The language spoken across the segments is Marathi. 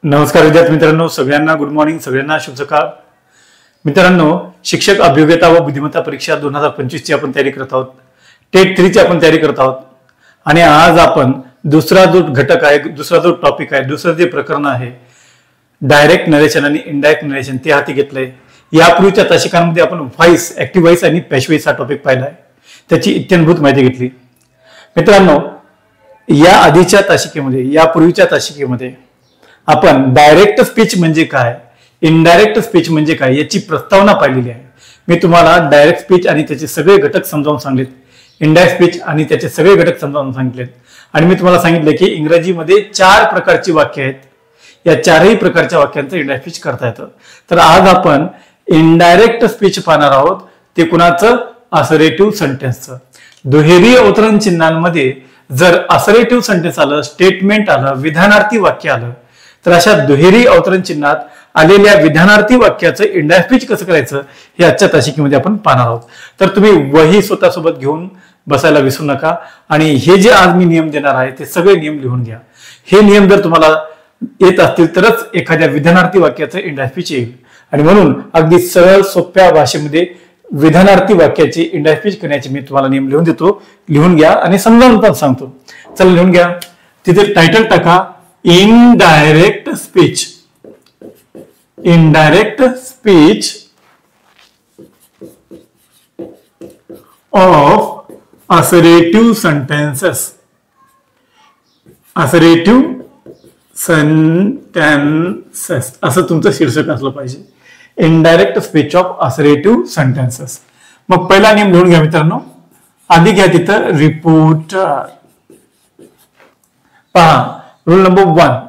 नमस्कार विद्यार्थी मित्रांनो, सगळ्यांना गुड मॉर्निंग, सगळ्यांना शुभ सकाळ. मित्रांनो, शिक्षक अभियोग्यता व बुद्धिमत्ता परीक्षा 2025 ची आपण तयारी करत आहोत. टेट 3 ची आपण तयारी करत आहोत. आणि आज आपण दुसरा जो घटक आहे, दुसरा जो टॉपिक आहे, दुसरं जे प्रकरण आहे, डायरेक्ट नरेशन आणि इनडायरेक्ट नरेशन, ते हाती घेतलंय. यापूर्वीच्या तासिकांमध्ये आपण व्हॉइस, ऍक्टिव्ह व्हॉइस आणि पॅसिव्ह व्हॉइस हा टॉपिक पाहिलाय. त्याची इत्थंभूत माहिती घेतली. मित्रांनो, या आधीच्या तासिकेमध्ये, यापूर्वीच्या तासिकेमध्ये आपण डायरेक्ट स्पीच म्हणजे काय, इनडायरेक्ट स्पीच म्हणजे काय याची प्रस्तावना पाहिलेली आहे. मी तुम्हाला डायरेक्ट स्पीच आणि त्याचे सगळे घटक समजावून सांगितलेत, इनडायरेक्ट स्पीच आणि त्याचे सगळे घटक समजावून सांगितलेत. आणि मी तुम्हाला सांगितले की इंग्रजीमध्ये 4 प्रकारची वाक्य आहेत. या 4ही प्रकारच्या वाक्यांचं इनडायरेक्ट स्पीच करता येतं. तर आज आपण इनडायरेक्ट स्पीच पाहणार आहोत. ते कुणाचं? असरेटिव्ह सेंटेन्सचं. दुहेरी अवतरण चिन्हांमध्ये जर असरेटिव्ह सेंटेन्स आलं, स्टेटमेंट आलं, विधानार्थी वाक्य आलं, तर अशा दुहेरी अवतरण चिन्हात आलेल्या विधानार्थी वाक्याचं इनडायरेक्ट स्पीच कसं करायचं हे आजच्या तासिकेमध्ये आपण पाहणार आहोत. तर तुम्ही वही स्वतःसोबत घेऊन बसायला विसरू नका. आणि हे जे आज मी नियम देणार आहे ते सगळे नियम लिहून घ्या. हे नियम जर तुम्हाला येत असतील तरच एखाद्या विधानार्थी वाक्याचं इनडायरेक्ट स्पीच येईल. आणि म्हणून अगदी सरळ सोप्या भाषेमध्ये विधानार्थी वाक्याची इनडायरेक्ट स्पीच करण्याचे मी तुम्हाला नियम लिहून देतो. लिहून घ्या आणि समजावून पण सांगतो. चला लिहून घ्या. तिथे टायटल टाका, indirect speech. Indirect speech of assertive sentences. Assertive sentences असं तुमचं शीर्षक असलं पाहिजे. Indirect speech of assertive sentences. मग पहिला नियम लिहून घ्या मित्रांनो. आधी घ्या तिथं रिपोर्टर. पहा, रूल नंबर 1,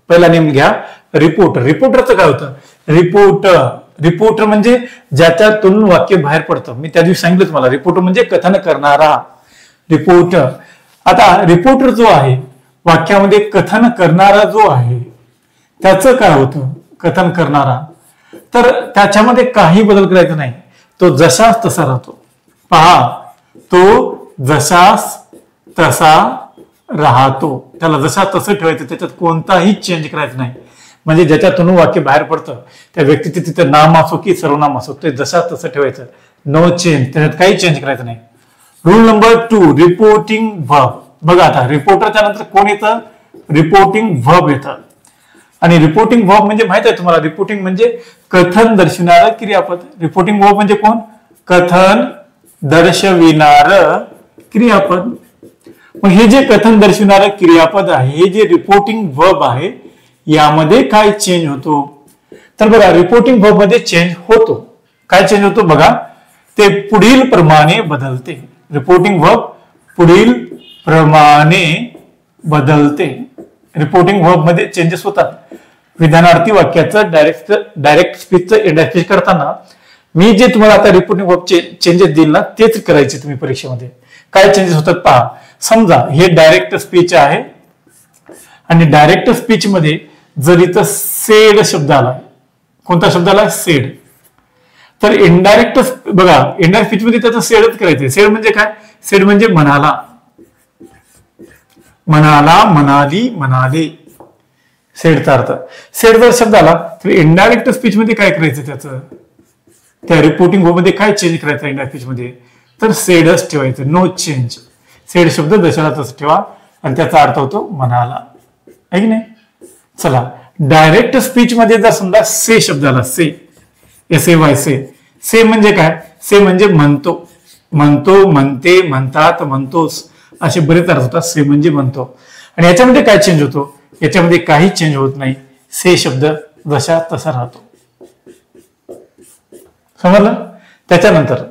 पहिला नेम घ्या, रिपोर्टर. रिपोर्टरचं काय होतं? रिपोर्टर म्हणजे ज्याच्यातून वाक्य बाहेर पडतं. मी त्या दिवशी सांगितलं तुम्हाला, रिपोर्टर म्हणजे कथन करणारा. रिपोर्टर. आता रिपोर्टर जो आहे, वाक्यामध्ये कथन करणारा जो आहे, त्याचं काय होतं? कथन करणारा. तर त्याच्यामध्ये काही बदल करायचा नाही. तो जशास तसा राहतो. पहा, तो जशास तसा राहतो. त्याला जसा तसं ठेवायचं, त्याच्यात कोणताही चेंज करायचं नाही. म्हणजे ज्याच्यातून वाक्य बाहेर पडतं त्या व्यक्तीचे तिथं नाम असो की सर्वनाम असो, ते जसा तसं ठेवायचं. नो चेंज, त्याच्यात काही चेंज करायचं नाही. Rule number 2, reporting verb. बघा आता रिपोर्टरच्या नंतर कोण येतं? रिपोर्टिंग व्हर्ब येतं. आणि रिपोर्टिंग व्हर्ब म्हणजे माहित आहे तुम्हाला, रिपोर्टिंग म्हणजे कथन दर्शविणारं क्रियापद. रिपोर्टिंग व्हर्ब म्हणजे कोण? कथन दर्शविणारं क्रियापद. मग हे जे कथन दर्शविणारं क्रियापद आहे, हे जे रिपोर्टिंग व्हर्ब आहे, यामध्ये काय चेंज होतो? तर बघा, रिपोर्टिंग व्हर्ब मध्ये चेंज होतो. काय चेंज होतो बघा, ते पुढील प्रमाणे बदलते. रिपोर्टिंग व्हर्ब पुढील प्रमाणे बदलते. रिपोर्टिंग व्हर्ब मध्ये चेंजेस होतात. विधानार्थी वाक्याचं डायरेक्ट स्पीचचं इनडायरेक्ट स्पीच करताना मी जे तुम्हाला आता रिपोर्टिंग व्हर्ब चेंजेस देईल ना, तेच करायचे तुम्ही परीक्षेमध्ये. काय चेंजेस होतात पहा. समजा हे डायरेक्ट स्पीच आहे आणि डायरेक्ट स्पीच मध्ये जर इथं सेड शब्द आला, कोणता शब्द आला? सेड. तर इनडायरेक्ट बघा, इनडायरेक्ट स्पीच मध्ये त्याचं सेडच करायचं. सेड म्हणजे काय? सेड म्हणजे म्हणाला, म्हणाला, म्हणाली, म्हणाले. सेडचा अर्थ. सेड जर शब्द आला तर इनडायरेक्ट स्पीच मध्ये काय करायचं? त्याचं त्या रिपोर्टिंग व्हर्ब मध्ये काय चेंज करायचं इनडायरेक्ट स्पीच मध्ये? तर सेडच ठेवायचं. No change. सेड शब्द जशाला तसं ठेवा आणि त्याचा अर्थ होतो म्हणाला, आहे की नाही? चला, डायरेक्ट स्पीच मध्ये जर समजा से शब्द आला, से, SAY, से म्हणजे काय? से म्हणजे म्हणतो, म्हणतो, म्हणते, म्हणतात, म्हणतोस, असे बरेच अर्थ होतात. से म्हणजे म्हणतो. आणि याच्यामध्ये काय चेंज होतो? याच्यामध्ये काही चेंज होत नाही. से शब्द जशा तसा राहतो. समजलं? त्याच्यानंतर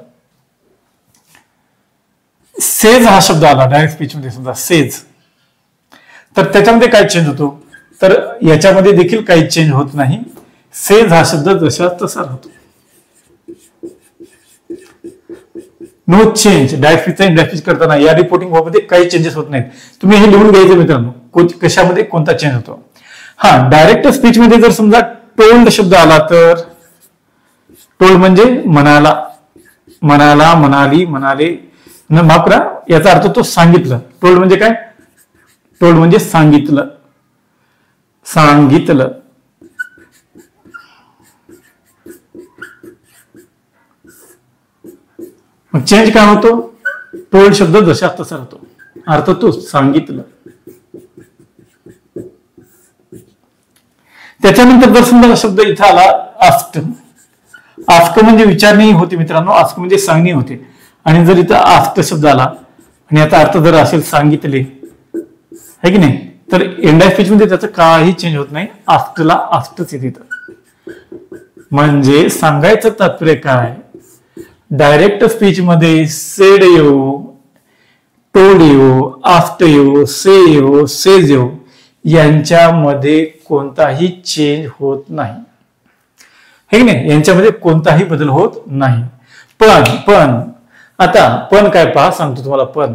सेज हा शब्द आला डायरेक्ट स्पीच मध्ये, समजा सेज, तर त्याच्यामध्ये काय चेंज होतो? तर याच्यामध्ये देखील काही चेंज होत नाही. सेज हा शब्द जसा तसा राहतो. No change. डायरेक्ट स्पीचचा इनडायरेक्ट स्पीच करताना या रिपोर्टिंग व्हर्ब मध्ये काही चेंजेस होत नाहीत. तुम्ही हे लिहून घ्यायचं मित्रांनो, कशामध्ये कोणता चेंज होतो. हा, डायरेक्ट स्पीच मध्ये जर समजा टोल्ड शब्द आला तर टोल्ड म्हणजे म्हणाला, म्हणाला, म्हणाली, म्हणाले, माफ करा, याचा अर्थ तो सांगितलं. टोल्ड म्हणजे काय? टोल्ड म्हणजे सांगितलं, सांगितलं. चेंज काय होतो, टोल्ड शब्द जशा तसा राहतो, अर्थ तो सांगितलं. त्याच्यानंतर जर समजा शब्द इथं आला आस्क. आस्क म्हणजे विचारणी होते मित्रांनो, आस्क म्हणजे सांगणे होते. आणि जर इथं आस्क शब्द आला आणि याचा अर्थ जर असेल सांगितले, है की नाही, तर एंड ऑफ स्पीच मध्ये त्याचं काही चेंज होत नाही, आस्कला आस्कच येते. म्हणजे सांगायचं तात्पर्य काय, डायरेक्ट स्पीच मध्ये sed you, told you, asked you, say you, says you यांच्यामध्ये कोणताही चेंज होत नाही, हे की नाही, यांच्यामध्ये कोणताही बदल होत नाही. पण आता पण काय पहा, सांगतो तुम्हाला. पण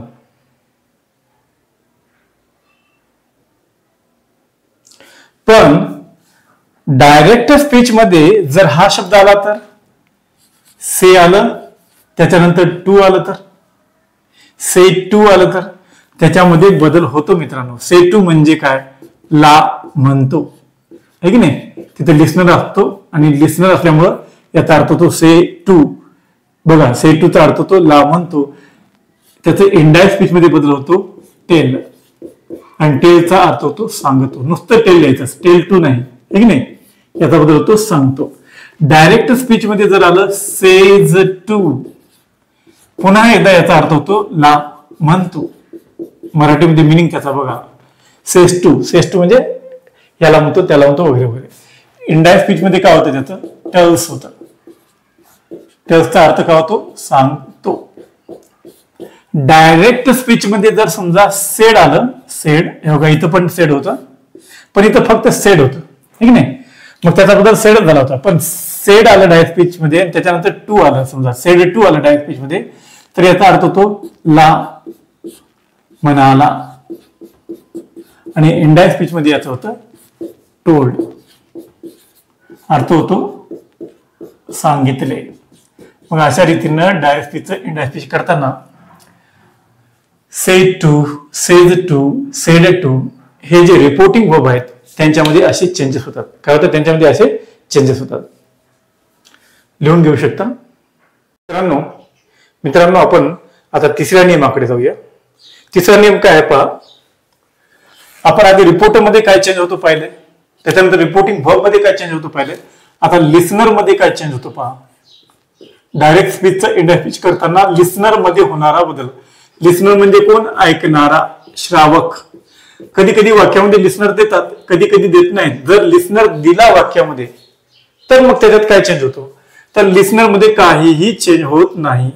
डायरेक्ट स्पीच मध्ये जर हा शब्द आला तर, से आलं, त्याच्यानंतर टू आलं तर, से टू आलं तर त्याच्यामध्ये बदल होतो मित्रांनो. से टू म्हणजे काय, ला म्हणतो, है की नाही, तिथे लिस्नर असतो आणि लिस्नर असल्यामुळं याचा अर्थ तो से टू. बघा, से टू चा अर्थ तो ला म्हणतो. त्याचे इंडायरेक्ट स्पीच मध्ये बदल होतो टेल, आणि टेलचा अर्थ होतो सांगतो. नुसतं टेल लिहायचं, टेल टू नाही, है की नाही, याचा बदल होतो सांगतो. डायरेक्ट स्पीच मध्ये जर आलं सेज टू, पुन्हा एकदा याचा अर्थ होतो ला म्हणतो. मराठीमध्ये मिनिंग त्याचा बघा, सेज टू. सेज टू म्हणजे याला म्हणतो, त्याला म्हणतो, वगैरे वगैरे. इंडायरेक्ट स्पीच मध्ये काय होतं, त्याचं टेल्स होतं. टेल्सचा अर्थ काय होतो, सांगतो. डायरेक्ट स्पीच मध्ये जर समजा सेड आलं, सेड, हे बघा इथं पण सेड होतं, पण इथं फक्त सेड होतं, ठीक नाही, मग त्याचा बदल सेडच झाला होता. पण सेड आलं डायरेक्ट स्पीच मध्ये, त्याच्यानंतर टू आलं, समजा सेड टू आलं डायरेक्ट स्पीच मध्ये, तर याचा अर्थ होतो ला म्हणाला. आणि इनडायरेक्ट स्पीच मध्ये याचं होतं टोल्ड, अर्थ होतो सांगितले. मग अशा रीतीनं डायरेक्ट स्पीचचं इनडायरेक्ट स्पीच करताना said to, says to, said to हे जे रिपोर्टिंग वर्ब आहेत त्यांच्यामध्ये असे चेंजेस होतात. काय होतं, त्यांच्यामध्ये असे चेंजेस होतात. लिहून घेऊ शकता मित्रांनो. आपण आता तिसऱ्या नियमाकडे जाऊया. तिसरा नियम काय आहे पहा. आपण आधी रिपोर्टर मध्ये काय चेंज होतो पाहिले, त्याच्यानंतर रिपोर्टिंग वर्ब मध्ये काय चेंज होतो पाहिले, आता लिसनर मध्ये काय चेंज होतो पहा. डायरेक्ट स्पीचचा इनडायरेक्ट स्पीच करताना लिसनर मध्ये होणारा बदल. लिसनर म्हणजे कोण, ऐकणारा, श्रावक. कधी कधी वाक्यामध्ये लिसनर देतात, कधी कधी देत नाहीत. जर लिसनर दिला वाक्यामध्ये तर मग त्याच्यात काय चेंज होतो, तर लिसनर मध्ये काहीही चेंज होत नाही.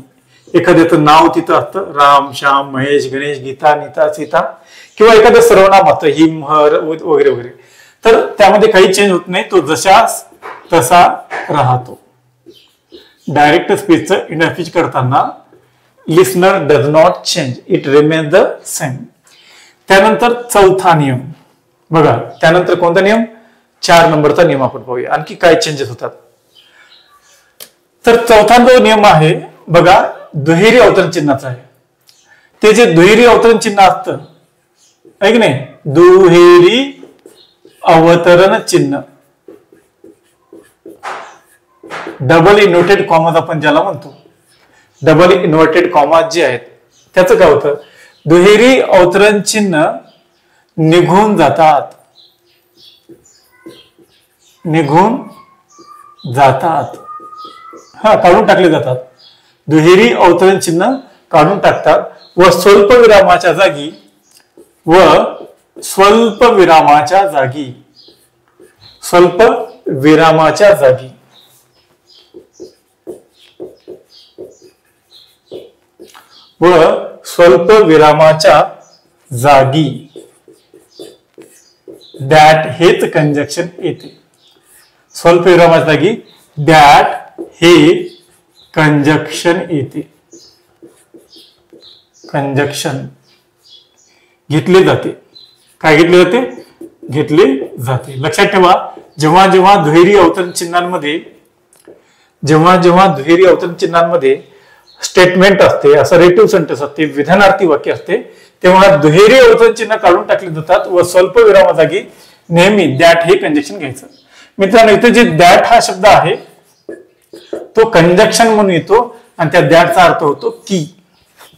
एखाद्याचं नाव तिथं असतं, राम, श्याम, महेश, गणेश, गीता, नीता, सीता, किंवा एखादं सर्वनाम असतं, हिम, हर वगैरे वगैरे, तर त्यामध्ये काही चेंज होत नाही, तो जशास तसा राहतो. डायरेक्ट स्पीचचं इनडायरेक्ट स्पीच करताना listener does not change, it remains the same. त्यानंतर चौथा नियम बघा. त्यानंतर कोणता नियम, 4 नंबरचा नियम आपण पाहूया. आणखी काय चेंजेस होतात. तर चौथा जो नियम आहे बघा, दुहेरी अवतरण चिन्हाचा आहे. ते जे दुहेरी अवतरण चिन्ह असतं, आहे की नाही, दुहेरी अवतरण चिन्ह, डबल इन्व्हर्टेड कॉमाज आपण ज्याला म्हणतो, डबल इन्व्हर्टेड कॉमाज जे आहेत, त्याचं काय होतं, दुहेरी अवतरण चिन्ह निघून जातात, निघून जातात, काढून टाकले जातात. दुहेरी अवतरण चिन्ह काढून टाकतात व स्वल्प विरामाच्या जागी स्वल्प विरामाच्या जागी दॅट हेच कंजक्शन येते. स्वल्प विरामाच्या जागी दॅट हे कंजक्शन येते. कंजक्शन घेतले जाते. काय घेतले जाते, घेतले जाते. लक्षात ठेवा, जेव्हा जेव्हा दुहेरी अवतरण चिन्हांमध्ये स्टेटमेंट असते, असर्टिव्ह सेंटेन्स असते, विधानार्थी वाक्य असते, तेव्हा दुहेरी अवतरण चिन्ह काढून टाकले जातात व स्वल्प विरामाजागी नेहमी दॅट हे कंजक्शन घ्यायचं. मित्रांनो, इथे जे दॅट हा शब्द आहे तो कंजक्शन म्हणून येतो, आणि त्या दॅटचा अर्थ होतो की.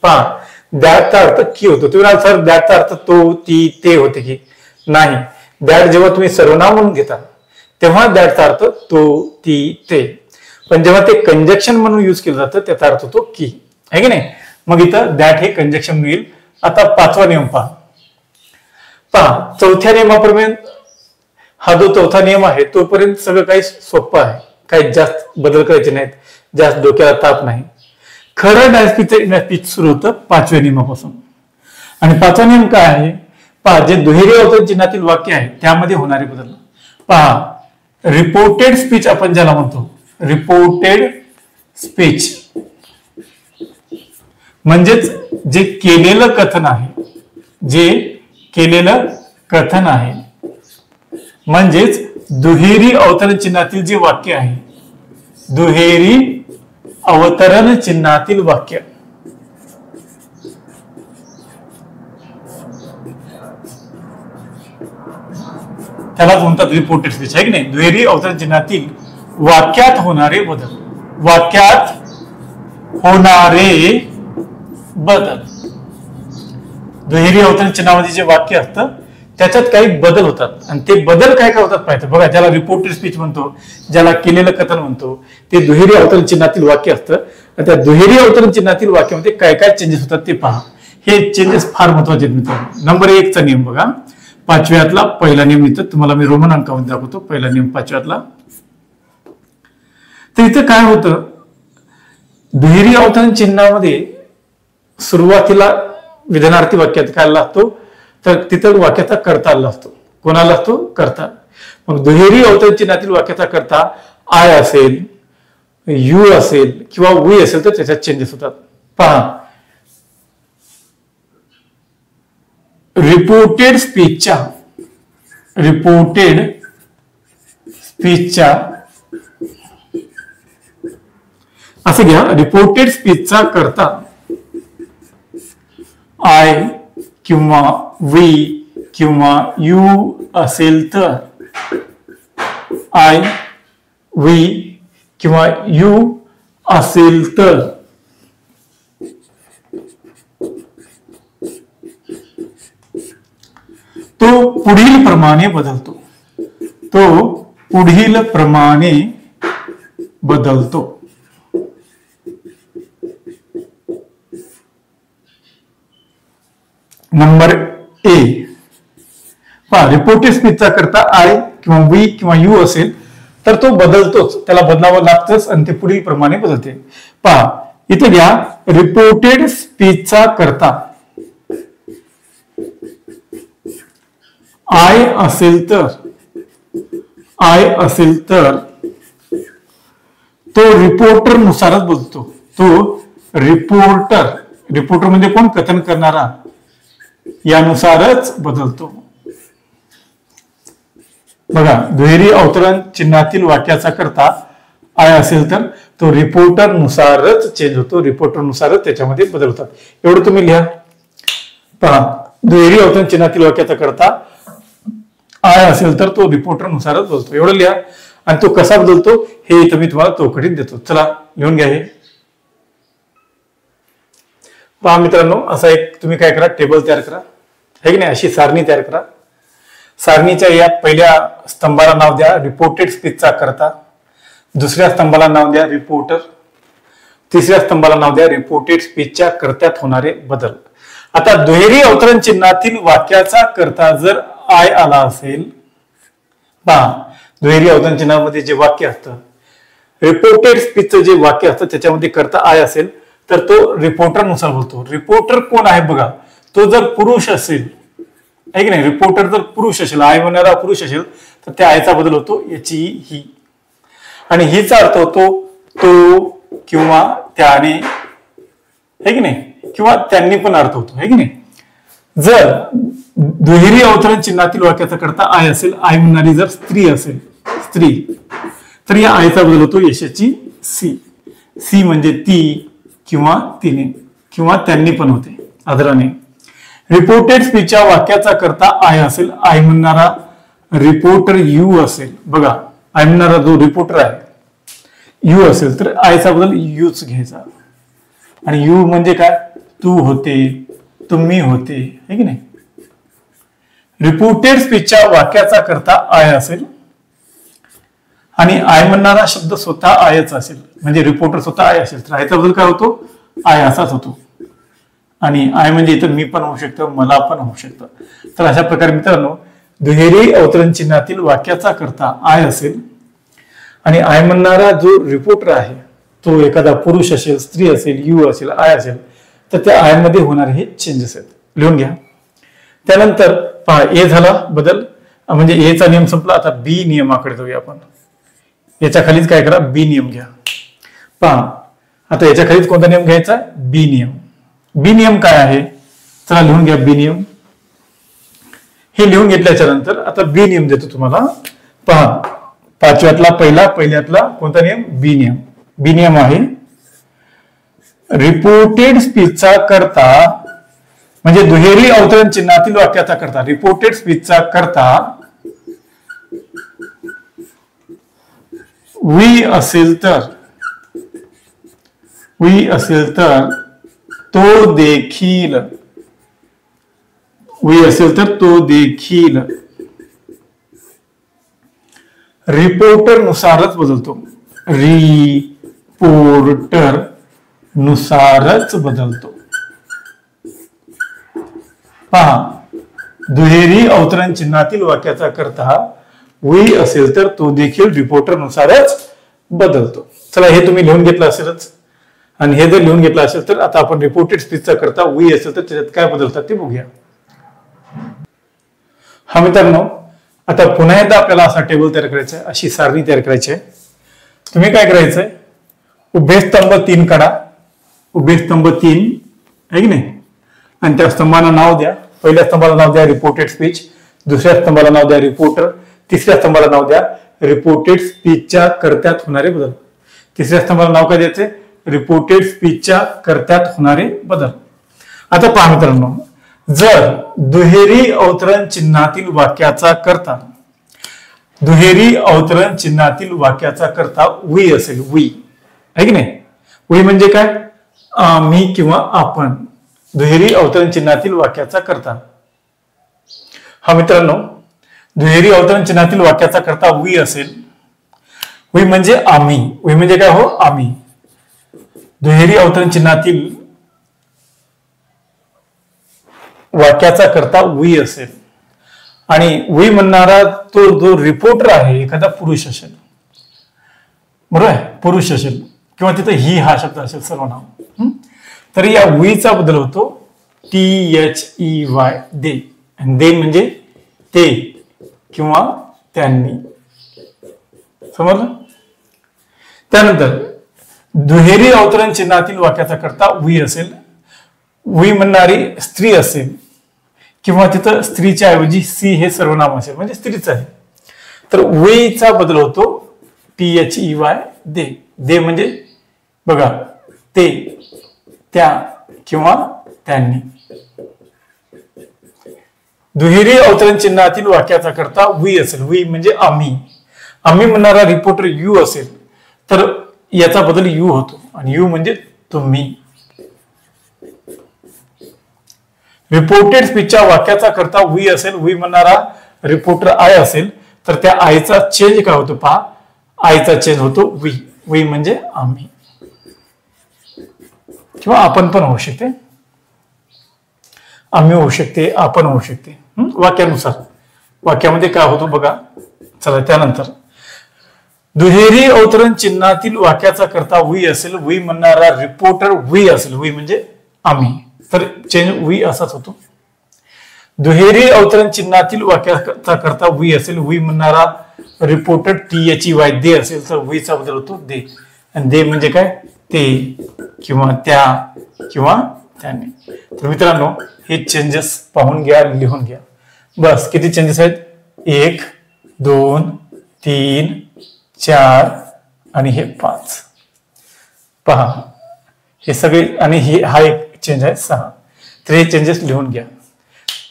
पहा, दॅटचा अर्थ की होतो. तुम्ही सर दॅटचा अर्थ तो, ती, ते होते की नाही. दॅट जेव्हा तुम्ही सर्वनाम म्हणून घेता तेव्हा दॅटचा अर्थ तो, ती, ते. पण जेव्हा ते कंजक्शन म्हणून युज केलं जातं त्याचा अर्थ होतो की, आहे की नाही. मग इथं दॅट हे कंजक्शन येईल. आता पाचवा नियम पहा. चौथ्या नियमाप्रमाणे हा जो चौथा नियम आहे तोपर्यंत सगळं काही सोपं आहे, काही जास्त बदल करायचे नाहीत, जास्त डोक्याला ताप नाही. खरं डायस्पीच सुरू होतं पाचव्या नियमापासून. आणि पाचवा नियम काय आहे पहा, जे दुहेरी अवतरण चिन्हातील वाक्य आहे त्यामध्ये होणारे बदल पहा. रिपोर्टेड स्पीच आपण ज्याला म्हणतो, रिपोर्टेड स्पीच म्हणजेच जे केलेलं कथन आहे, जे केलेलं कथन आहे म्हणजेच दुहेरी अवतरण चिन्हातील जे वाक्य आहे, दुहेरी अवतरण चिन्हातील वाक्य, त्यालाच म्हणतात रिपोर्टेड स्पीच, आहे की नाही. दुहेरी अवतरण चिन्हातील वाक्यात होणारे बदल, वाक्यात होणारे बदल. दुहेरी अवतरण चिन्हामध्ये जे वाक्य असतं त्याच्यात काही बदल होतात आणि ते बदल काय काय होतात पाहिजे बघा. ज्याला रिपोर्टेड स्पीच म्हणतो, ज्याला केलेलं कथन म्हणतो, ते दुहेरी अवतरण चिन्हातील वाक्य असतं. त्या दुहेरी अवतरण चिन्हातील वाक्यामध्ये काय काय चेंजेस होतात ते पहा. हे चेंजेस फार महत्वाचे आहेत मित्रांनो. नंबर 1 चा नियम बघा, पाचव्यातला पहिला नियम. इथं तुम्हाला मी रोमन अंकामध्ये दाखवतो. पहिला नियम पाचव्यातला. तर इथं काय होतं, दुहेरी अवतरण चिन्हामध्ये सुरुवातीला विधानार्थी वाक्यात काय लागतो, तर तिथं वाक्याचा कर्ता असतो. कोणाला असतो? कर्ता. मग दुहेरी अवतरण चिन्हातील वाक्याचा कर्ता आय असेल, यू असेल किंवा वी असेल तर त्याच्यात चेंजेस होतात. पहा, रिपोर्टेड स्पीचच्या असं घ्या, रिपोर्टेड स्पीचचा कर्ता आय किंवा वी किंवा यू असेल तर, आय, वी किंवा यू असेल तर तो पुढील प्रमाणे बदलतो. तो पुढील प्रमाणे बदलतो. नंबर ए पहा, रिपोर्टेड स्पीचचा करता आय किंवा वी किंवा यू असेल तर तो बदलतोच, त्याला बदलावं लागतंच आणि ते पुढील प्रमाणे बदलते. पहा इथे घ्या, रिपोर्टेड स्पीचचा करता आय असेल तर तो रिपोर्टर नुसारच बोलतो. तो रिपोर्टर म्हणजे कोण? कथन करणारा, यानुसारच बदलतो. बघा, दुहेरी अवतरण चिन्हातील वाक्याचा करता आय असेल तर तो रिपोर्टर नुसारच चेंज होतो, रिपोर्टर नुसारच त्याच्यामध्ये बदल होतात. एवढं तुम्ही लिहा. पहा, दुहेरी अवतरण चिन्हातील वाक्याचा करता आय असेल तर तो रिपोर्टर नुसारच बदलतो. एवढं लिहा. आणि तो कसा बदलतो हे इथं मी तुम्हाला चौकटीत देतो. चला लिहून घ्या. हे पहा मित्रांनो, असा एक तुम्ही काय करा, टेबल तयार करा, है की नाही. अशी सारणी तयार करा. सारणीच्या या पहिल्या स्तंभाला नाव द्या रिपोर्टेड स्पीचचा करता, दुसऱ्या स्तंभाला नाव द्या रिपोर्टर, तिसऱ्या स्तंभाला नाव द्या रिपोर्टेड स्पीचच्या कर्त्यात होणारे बदल. आता दुहेरी अवतरण चिन्हातील वाक्याचा कर्ता जर आय आला असेल, पहा दुहेरी अवतरण चिन्हामध्ये जे वाक्य असतं, रिपोर्टेड स्पीचचं जे वाक्य असतं त्याच्यामध्ये कर्ता आय असेल तर तो रिपोर्टर नुसार बोलतो. रिपोर्टर कोण आहे बघा, तो जर पुरुष असेल, आहे की नाही, रिपोर्टर जर पुरुष असेल, आय म्हणणारा पुरुष असेल तर त्या आयचा बदल होतो याची ही, आणि हिचा अर्थ होतो तो किंवा त्याने, आहे की नाही, किंवा त्यांनी पण अर्थ होतो, आहे की नाही. जर दुहेरी अवतरण चिन्हातील वाक्याचा करता आय असेल, आय म्हणणारी जर स्त्री असेल, स्त्री, तर या आयचा बदल होतो यशाची सी. सी म्हणजे ती किंवा तिने किंवा त्यांनी पण होते आदराने. रिपोर्टेड स्पीचच्या वाक्याचा करता आय असेल, आय म्हणणारा रिपोर्टर यू असेल, बघा आय म्हणणारा जो रिपोर्टर आहे यू असेल तर आयचा बदल यूच घ्यायचा. आणि यू म्हणजे काय, तू होते, तुम्ही होते, है की नाही. रिपोर्टेड स्पीचच्या वाक्याचा करता आय असेल आणि आय म्हणणारा शब्द स्वतः आयच असेल, म्हणजे रिपोर्टर स्वतः आय असेल तर आयचा बदल काय होतो, आय असाच होतो. आणि आय म्हणजे इथं मी पण होऊ शकतं, मला पण होऊ शकतं. तर अशा प्रकारे मित्रांनो दुहेरी अवतरण चिन्हातील वाक्याचा करता आय असेल आणि आय म्हणणारा जो रिपोर्टर आहे तो एखादा पुरुष असेल, स्त्री असेल, यू असेल, आय असेल, तर त्या आय मध्ये होणारे हे चेंजेस आहेत, लिहून घ्या. त्यानंतर पहा ए झाला बदल, म्हणजे ए चा नियम संपला. आता बी नियमाकडे जाऊया आपण. याच्या खालीच काय करा, बी नियम घ्या. पहा आता याच्या खालीच कोणता नियम घ्यायचा, बी नियम. बी नियम काय आहे, चला लिहून घ्या बी नियम. हे लिहून घेतल्याच्या नंतर आता बी नियम देतो तुम्हाला. पहा पाचव्यातला पहिल्यातला कोणता नियम, बी नियम. बी नियम आहे रिपोर्टेड स्पीचचा करता, म्हणजे दुहेरी अवतरण चिन्हातील वाक्याचा करता, रिपोर्टेड स्पीचचा करता वी असेल तर तो देखील, वी असेल तर तो देखील रिपोर्टर नुसारच बदलतो, रिपोर्टर नुसारच बदलतो. पहा दुहेरी अवतरण चिन्हातील वाक्याचा करता वी असेल तर तो देखील रिपोर्टर नुसारच बदलतो. चला हे तुम्ही लिहून घेतलं असेलच, आणि हे जर लिहून घेतलं असेल तर आता आपण रिपोर्टेड स्पीचचा करता वी असेल तर त्याच्यात काय बदलतात ते बघूया. हा मित्रांनो आता पुन्हा एकदा आपल्याला असा टेबल तयार करायचा आहे, अशी सारणी तयार करायची आहे. तुम्ही काय करायचंय, उभे स्तंभ 3 काढा, उभे स्तंभ 3 आहे की नाही, आणि त्या स्तंभाला नाव द्या. पहिल्या स्तंभाला नाव द्या रिपोर्टेड स्पीच, दुसऱ्या स्तंभाला नाव द्या रिपोर्टर, तिसऱ्या स्तंभाला नाव द्या रिपोर्टेड स्पीचच्या कर्त्यात होणारे बदल. तिसऱ्या स्तंभाला नाव काय द्यायचे, रिपोर्टेड स्पीचच्या कर्त्यात होणारे बदल. आता पहा मित्रांनो, जर दुहेरी अवतरण चिन्हातील वाक्याचा करता, दुहेरी अवतरण चिन्हातील वाक्याचा करता वी असेल, वी आहे की नाही. वी म्हणजे काय, मी किंवा आपण. दुहेरी अवतरण चिन्हातील वाक्याचा करता. हा मित्रांनो दुहेरी अवतरण चिन्हातील वाक्याचा करता वी असेल. वी म्हणजे आम्ही, वी म्हणजे काय, हो आम्ही. दुहेरी अवतरण चिन्हातील वाक्याचा करता वी असेल आणि वी म्हणणारा तो जो रिपोर्टर आहे एखादा पुरुष असेल, बरोबर आहे, पुरुष असेल किंवा तिथे ही हा शब्द असेल सर्वनाम, तर या वीचा बदल होतो THEY, दे. आणि दे म्हणजे ते किंवा त्यांनी, समजलं. त्यानंतर दुहेरी अवतरण चिन्हातील वाक्याचा करता वी असेल. वी म्हणणारी स्त्री असेल किंवा तिथं स्त्रीच्या ऐवजी सी हे सर्वनाम असेल म्हणजे स्त्रीच आहे, तर वीचा बदल होतो THEY, दे. दे म्हणजे बघा ते, त्या किंवा त्यांनी. दुहेरी अवतरण चिन्हातील वाक्याचा करता वी असेल. वी म्हणजे आम्ही. आम्ही म्हणणारा रिपोर्टर यू असेल तर याचा बदल यू होतो आणि यू म्हणजे तुम्ही. रिपोर्टेड स्पीचच्या वाक्याचा करता वी असेल. वी म्हणणारा रिपोर्टर आय असेल तर त्या आयचा चेंज काय होतो पहा, आयचा चेंज होतो वी. वी म्हणजे आम्ही किंवा आपण पण होऊ शकते, आम्ही होऊ शकते, आपण होऊ शकते, वाक्यानुसार. वाक्यामध्ये काय होतो बघा. चला त्यानंतर दुहेरी अवतरण चिन्हातील वाक्याचा करता वी असेल. वी म्हणणारा रिपोर्टर वी असेल. वी म्हणजे आम्ही, तर चेंज वी असाच होतो. दुहेरी अवतरण चिन्हातील वाक्याचा करता वी असेल. वी म्हणणारा रिपोर्टर THEY, दे असेल तर वीचा बदल होतो दे. आणि दे म्हणजे काय, ते किंवा त्या किंवा त्यांनी. तर मित्रांनो हे चेंजेस पाहून घ्या, लिहून घ्या. बस किती चेंजेस आहेत, 1 2 3 4 आणि हे 5. पहा हे सगळे, आणि हा एक चेंज आहे 6. तर हे चेंजेस लिहून घ्या.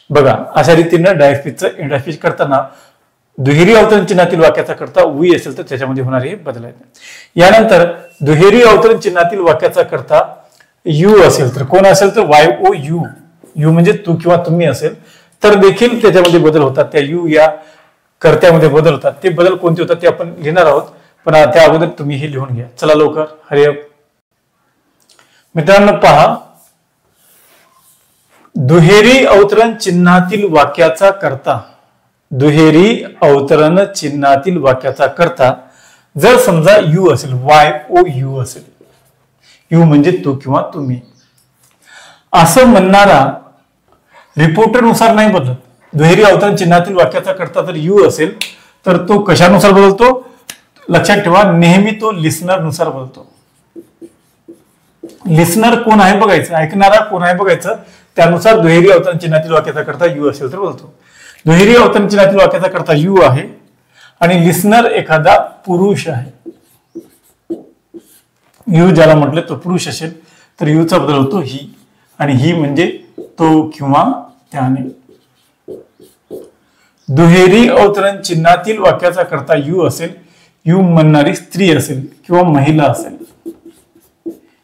बघा अशा रीतीनं डायस्पीचचं इंडास्पीच करताना दुहेरी अवतरण चिन्हातील वाक्याचा करता वी असेल तर त्याच्यामध्ये होणारे बदल आहेत. यानंतर दुहेरी अवतरण चिन्हातील वाक्याचा करता यू असेल तर कोण असेल तर YOU, यू म्हणजे तू किंवा तुम्ही असेल तर देखील त्याच्यामध्ये बदल होतात. त्या यू या कर्त्यामध्ये बदल होतात. ते बदल कोणते होतात ते आपण लिहिणार आहोत, पण त्या अगोदर तुम्ही हे लिहून घ्या. चला लवकर हरी अप. मित्रांनो पहा, दुहेरी अवतरण चिन्हातील वाक्याचा कर्ता, दुहेरी अवतरण चिन्हातील वाक्याचा कर्ता जर समजा यू असेल, YOU असेल, यू म्हणजे तू किंवा तुम्ही, असं म्हणणारा रिपोर्टर नुसार नाही बदलत. दुहेरी अवतरण चिन्हातील वाक्याचा कर्ता जर यू असेल तर तो कशानुसार बदलतो? लक्षात ठेवा, नेहमी तो लिस्नर नुसार बदलतो. लिस्नर कोण आहे बघायचं, ऐकणारा कोण आहे बघायचं, त्यानुसार दुहेरी अवतरण चिन्हातील वाक्याचा कर्ता यू असेल तर बदलतो. दुहेरी अवतरण चिन्हातील वाक्याचा कर्ता यू आहे आणि लिस्नर एखादा पुरुष आहे. यू ज्याला म्हटलं तो पुरुष असेल तर यूचा बदल होतो ही, आणि ही म्हणजे तो किंवा त्याने. दुहेरी अवतरण चिन्हातील वाक्याचा कर्ता यू असेल, यू म्हणणारी स्त्री असेल किंवा महिला असेल.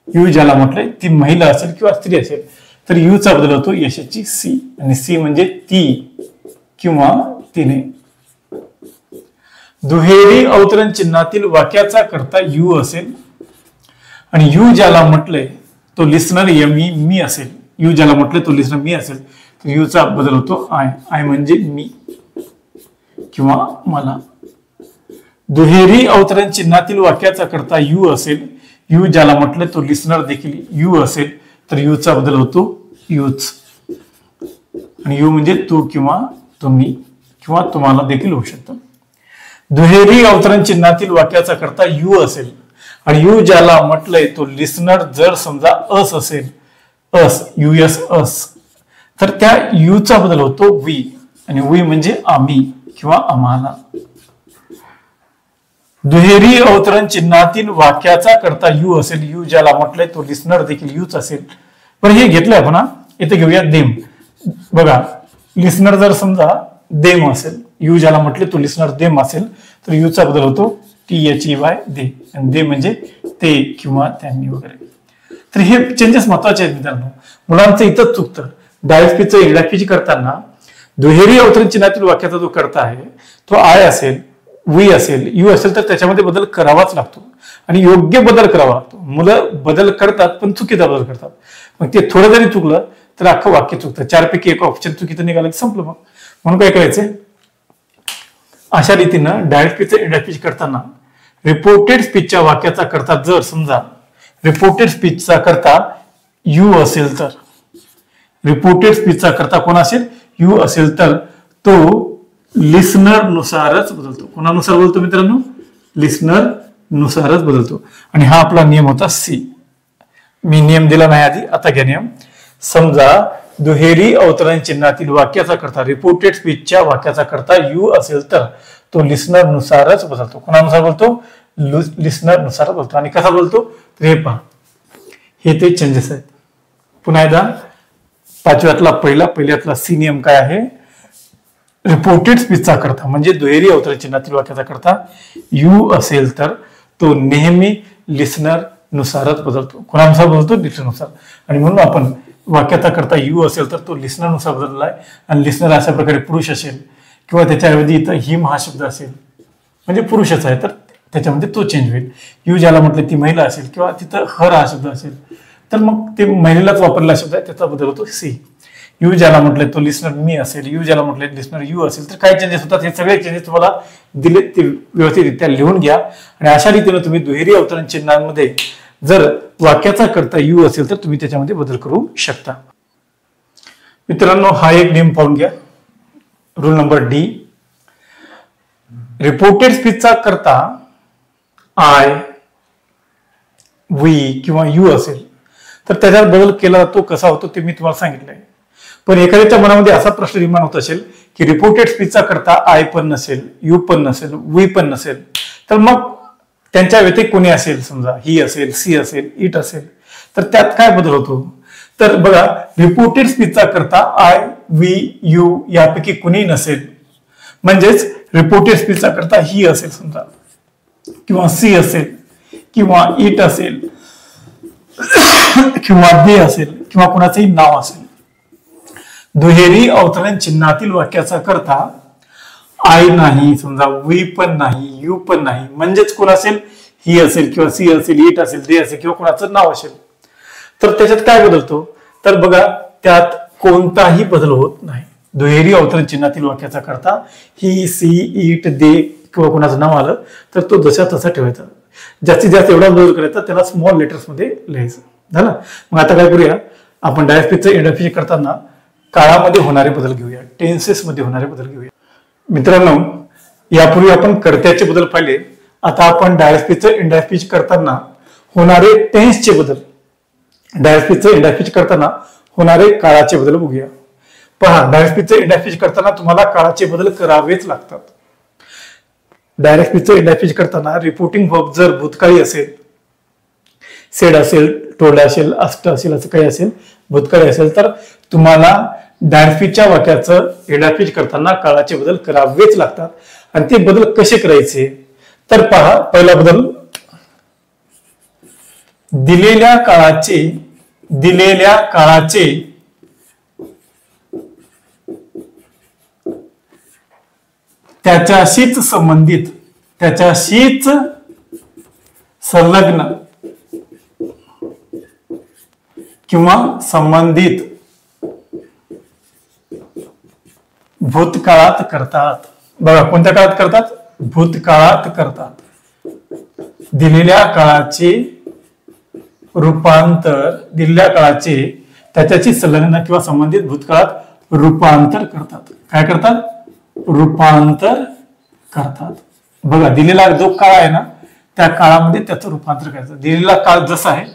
यू ज्याला म्हटलंय ती महिला असेल किंवा स्त्री असेल तर यूचा बदल होतो यशाची सी, आणि सी म्हणजे ती किंवा तिने. दुहेरी अवतरण चिन्हातील वाक्याचा कर्ता यू असेल आणि यू ज्याला म्हटलंय तो लिस्नर मी असेल. यू ज्याला म्हटलंय तो लिस्नर मी असेल तर यूचा बदल होतो आय म्हणजे मी किंवा मला. दुहेरी अवतरण चिन्हातील वाक्याचा कर्ता यू असेल, यू ज्याला म्हटलंय तो लिस्नर देखील यू असेल तर यूचा बदल होतो यूच, आणि यू म्हणजे तू किंवा तुम्ही किंवा तुम्हाला देखील होऊ शकतं. दुहेरी अवतरण चिन्हातील वाक्याचा कर्ता यू असेल आणि यू ज्याला म्हटलंय तो लिस्नर जर समजा अस असेल, US अस, तर त्या यूचा बदल होतो वी, आणि वी म्हणजे आम्ही किंवा आम्हाला. दुहेरी अवतरण चिन्हातील वाक्याचा कर्ता यू असेल, यू ज्याला म्हटलंय तो लिस्नर देखील यूच असेल. पण हे घेतलंय आपण, इथे घेऊया देम. बघा, लिस्नर जर समजा देम असेल, यू ज्याला म्हटले तो लिस्नर देम असेल तर यूचा बदल होतो THEY दे, आणि दे म्हणजे ते किंवा त्यांनी वगैरे. तर हे चेंजेस महत्वाचे आहेत मित्रांनो. मुलांचं इथंच चुकतं. डायस्पीचं इंग्रजी करताना दुहेरी अवतरण चिन्हातील वाक्याचा जो कर्ता आहे तो आय असेल, वी असेल, यू असेल तर त्याच्यामध्ये बदल करावाच लागतो, आणि योग्य बदल करावा लागतो. मुलं बदल करतात पण चुकीचा बदल करतात. मग ते थोडं जरी चुकलं तर अख्खं वाक्य चुकतं. 4 पैकी 1 ऑप्शन चुकीचं निघालं की संपलं. मग म्हणून काय करायचं, अशा रीतीनं डायरेक्ट स्पीच इंडायरेक्ट स्पीच करताना रिपोर्टेड स्पीचच्या वाक्याचा कर्ता जर समजा रिपोर्टेड स्पीचचा करता यू असेल तर, रिपोर्टेड स्पीचचा करता कोण असेल, यू असेल तर तो लिस्नर नुसारच बदलतो. कोणानुसार बदलतो मित्रांनो? लिस्नर नुसारच बदलतो. आणि हा आपला नियम होता सी. मी नियम दिला नाही आधी, आता घ्या नियम. समजा दुहेरी अवतरण चिन्हातील वाक्याचा करता रिपोर्टेड स्पीचच्या वाक्याचा करता यू असेल तर तो लिस्नर नुसारच बदलतो. कोणानुसार बोलतो? लिस्नर नुसार बोलतो. आणि कसा बोलतो तर हे पहा, हे ते चेंजेस आहेत. पुन्हा एकदा, पाचव्यातला पहिल्यातला सी नियम काय आहे? रिपोर्टेड स्पीचचा करता म्हणजे दुहेरी अवतरण चिन्हातील वाक्याचा करता यू असेल तर तो नेहमी लिस्नर नुसारच बदलतो. कोणानुसार बदलतो? लिस्नर नुसार. आणि म्हणून आपण वाक्याचा करता यू असेल तर तो लिस्नर नुसार बदललाय, आणि लिस्नर अशा प्रकारे पुरुष असेल किंवा त्याच्याऐवजी इथं हिम हा शब्द असेल म्हणजे पुरुषच आहे तर त्याच्यामध्ये तो चेंज होईल. यू ज्याला म्हटलं ती महिला असेल किंवा तिथं हर हा शब्द असेल तर मग ते महिलेलाच वापरलेला शब्द आहे त्याचा बदल होतो सी. यू ज्याला म्हटलंय तो लिस्नर मी असेल, यू ज्याला म्हटलंय लिस्नर यू असेल तर काय चेंजेस होतात हे सगळे चेंजेस तुम्हाला दिले ते व्यवस्थितरित्या लिहून घ्या. आणि अशा रीतीने तुम्ही दुहेरी अवतरण चिन्हांमध्ये जर वाक्याचा करता यू असेल तर तुम्ही त्याच्यामध्ये बदल करू शकता. मित्रांनो, हा एक नियम पाहून घ्या. रूल नंबर डी, रिपोर्टेड स्पीचचा करता आय, वी किंवा यू असेल तर त्याच्यात बदल केला जातो. कसा होतो ते मी तुम्हाला सांगितलंय. पण एखाद्याच्या मनामध्ये असा प्रश्न निर्माण होत असेल की रिपोर्टेड स्पीचचा करता आय पण नसेल, यू पण नसेल, वी पण नसेल, तर मग त्यांच्या व्यतिरिक्त कोणी असेल, समजा ही असेल, सी असेल, इट असेल, तर त्यात काय बदल होतो? तर बघा, रिपोर्टेड स्पीचचा करता आय, वी, यू यापैकी कुणी नसेल, म्हणजेच रिपोर्टेड स्पीचचा करता ही असेल समजा, किंवा सी असेल किंवा इट असेल किंवा दे असेल किंवा कुणाचंही नाव असेल. दुहेरी अवतरण चिन्हातील वाक्याचा करता आय नाही, समजा वी पण नाही, यू पण नाही, म्हणजेच कोण असेल, ही असेल किंवा सी असेल, इट असेल, दे असेल किंवा कोणाचं नाव असेल. तर त्याच्यात काय बदलतो, तर बघा त्यात कोणताही बदल होत नाही. दुहेरी अवतरण चिन्हातील वाक्याचा करता ही, सी, इट, दे किंवा कोणाचं नाव आलं तर तो जसा तसा ठेवायचा. जास्तीत जास्त एवढा बदल करायचा, त्याला स्मॉल लेटर्स मध्ये लिहायचं. झालं. मग आता काय करूया, आपण डायस्पेचचं इंडस्पेच करताना काळामध्ये होणारे बदल घेऊया, टेन्सेस मध्ये होणारे बदल घेऊया. मित्रांनो, यापूर्वी आपण कर्त्याचे बदल पाहिले. आता आपण डायस्पेचचं इंडस्पेच करताना होणारे टेन्सचे बदल, डायस्पेचचं इंडस्पेच करताना होणारे काळाचे बदल बघूया. पहा, डायस्पेचचं इंडस्पेच करताना तुम्हाला काळाचे बदल करावेच लागतात. डायरेक्ट इंडस्पेच करताना रिपोर्टिंग वर्ब जर भूतकाळी असेल, सेड असेल, टोल्ड असेल, आस्क्ड असेल, असं काही असेल, भूतकाळी असेल, तर तुम्हाला डायस्पेचच्या वाक्याचं इंडस्पेच करताना काळाचे बदल करावेच लागतात. आणि ते बदल कसे करायचे, तर पहा, पहिला बदल, दिलेल्या काळाचे त्याच्याशीच संबंधित, त्याच्याशीच संलग्न किंवा संबंधित भूतकाळात करतात. बघा, कोणत्या काळात करतात, भूतकाळात करतात. दिलेल्या काळाचे रूपांतर, दिलेल्या काळाचे त्याच्याशी संलग्न किंवा संबंधित भूतकाळात रूपांतर करतात. काय करतात, रूपांतर करतात. बघा, दिलेला जो काळ आहे ना, त्या काळामध्ये त्याचं रूपांतर करायचं. दिलेला काळ जसा आहे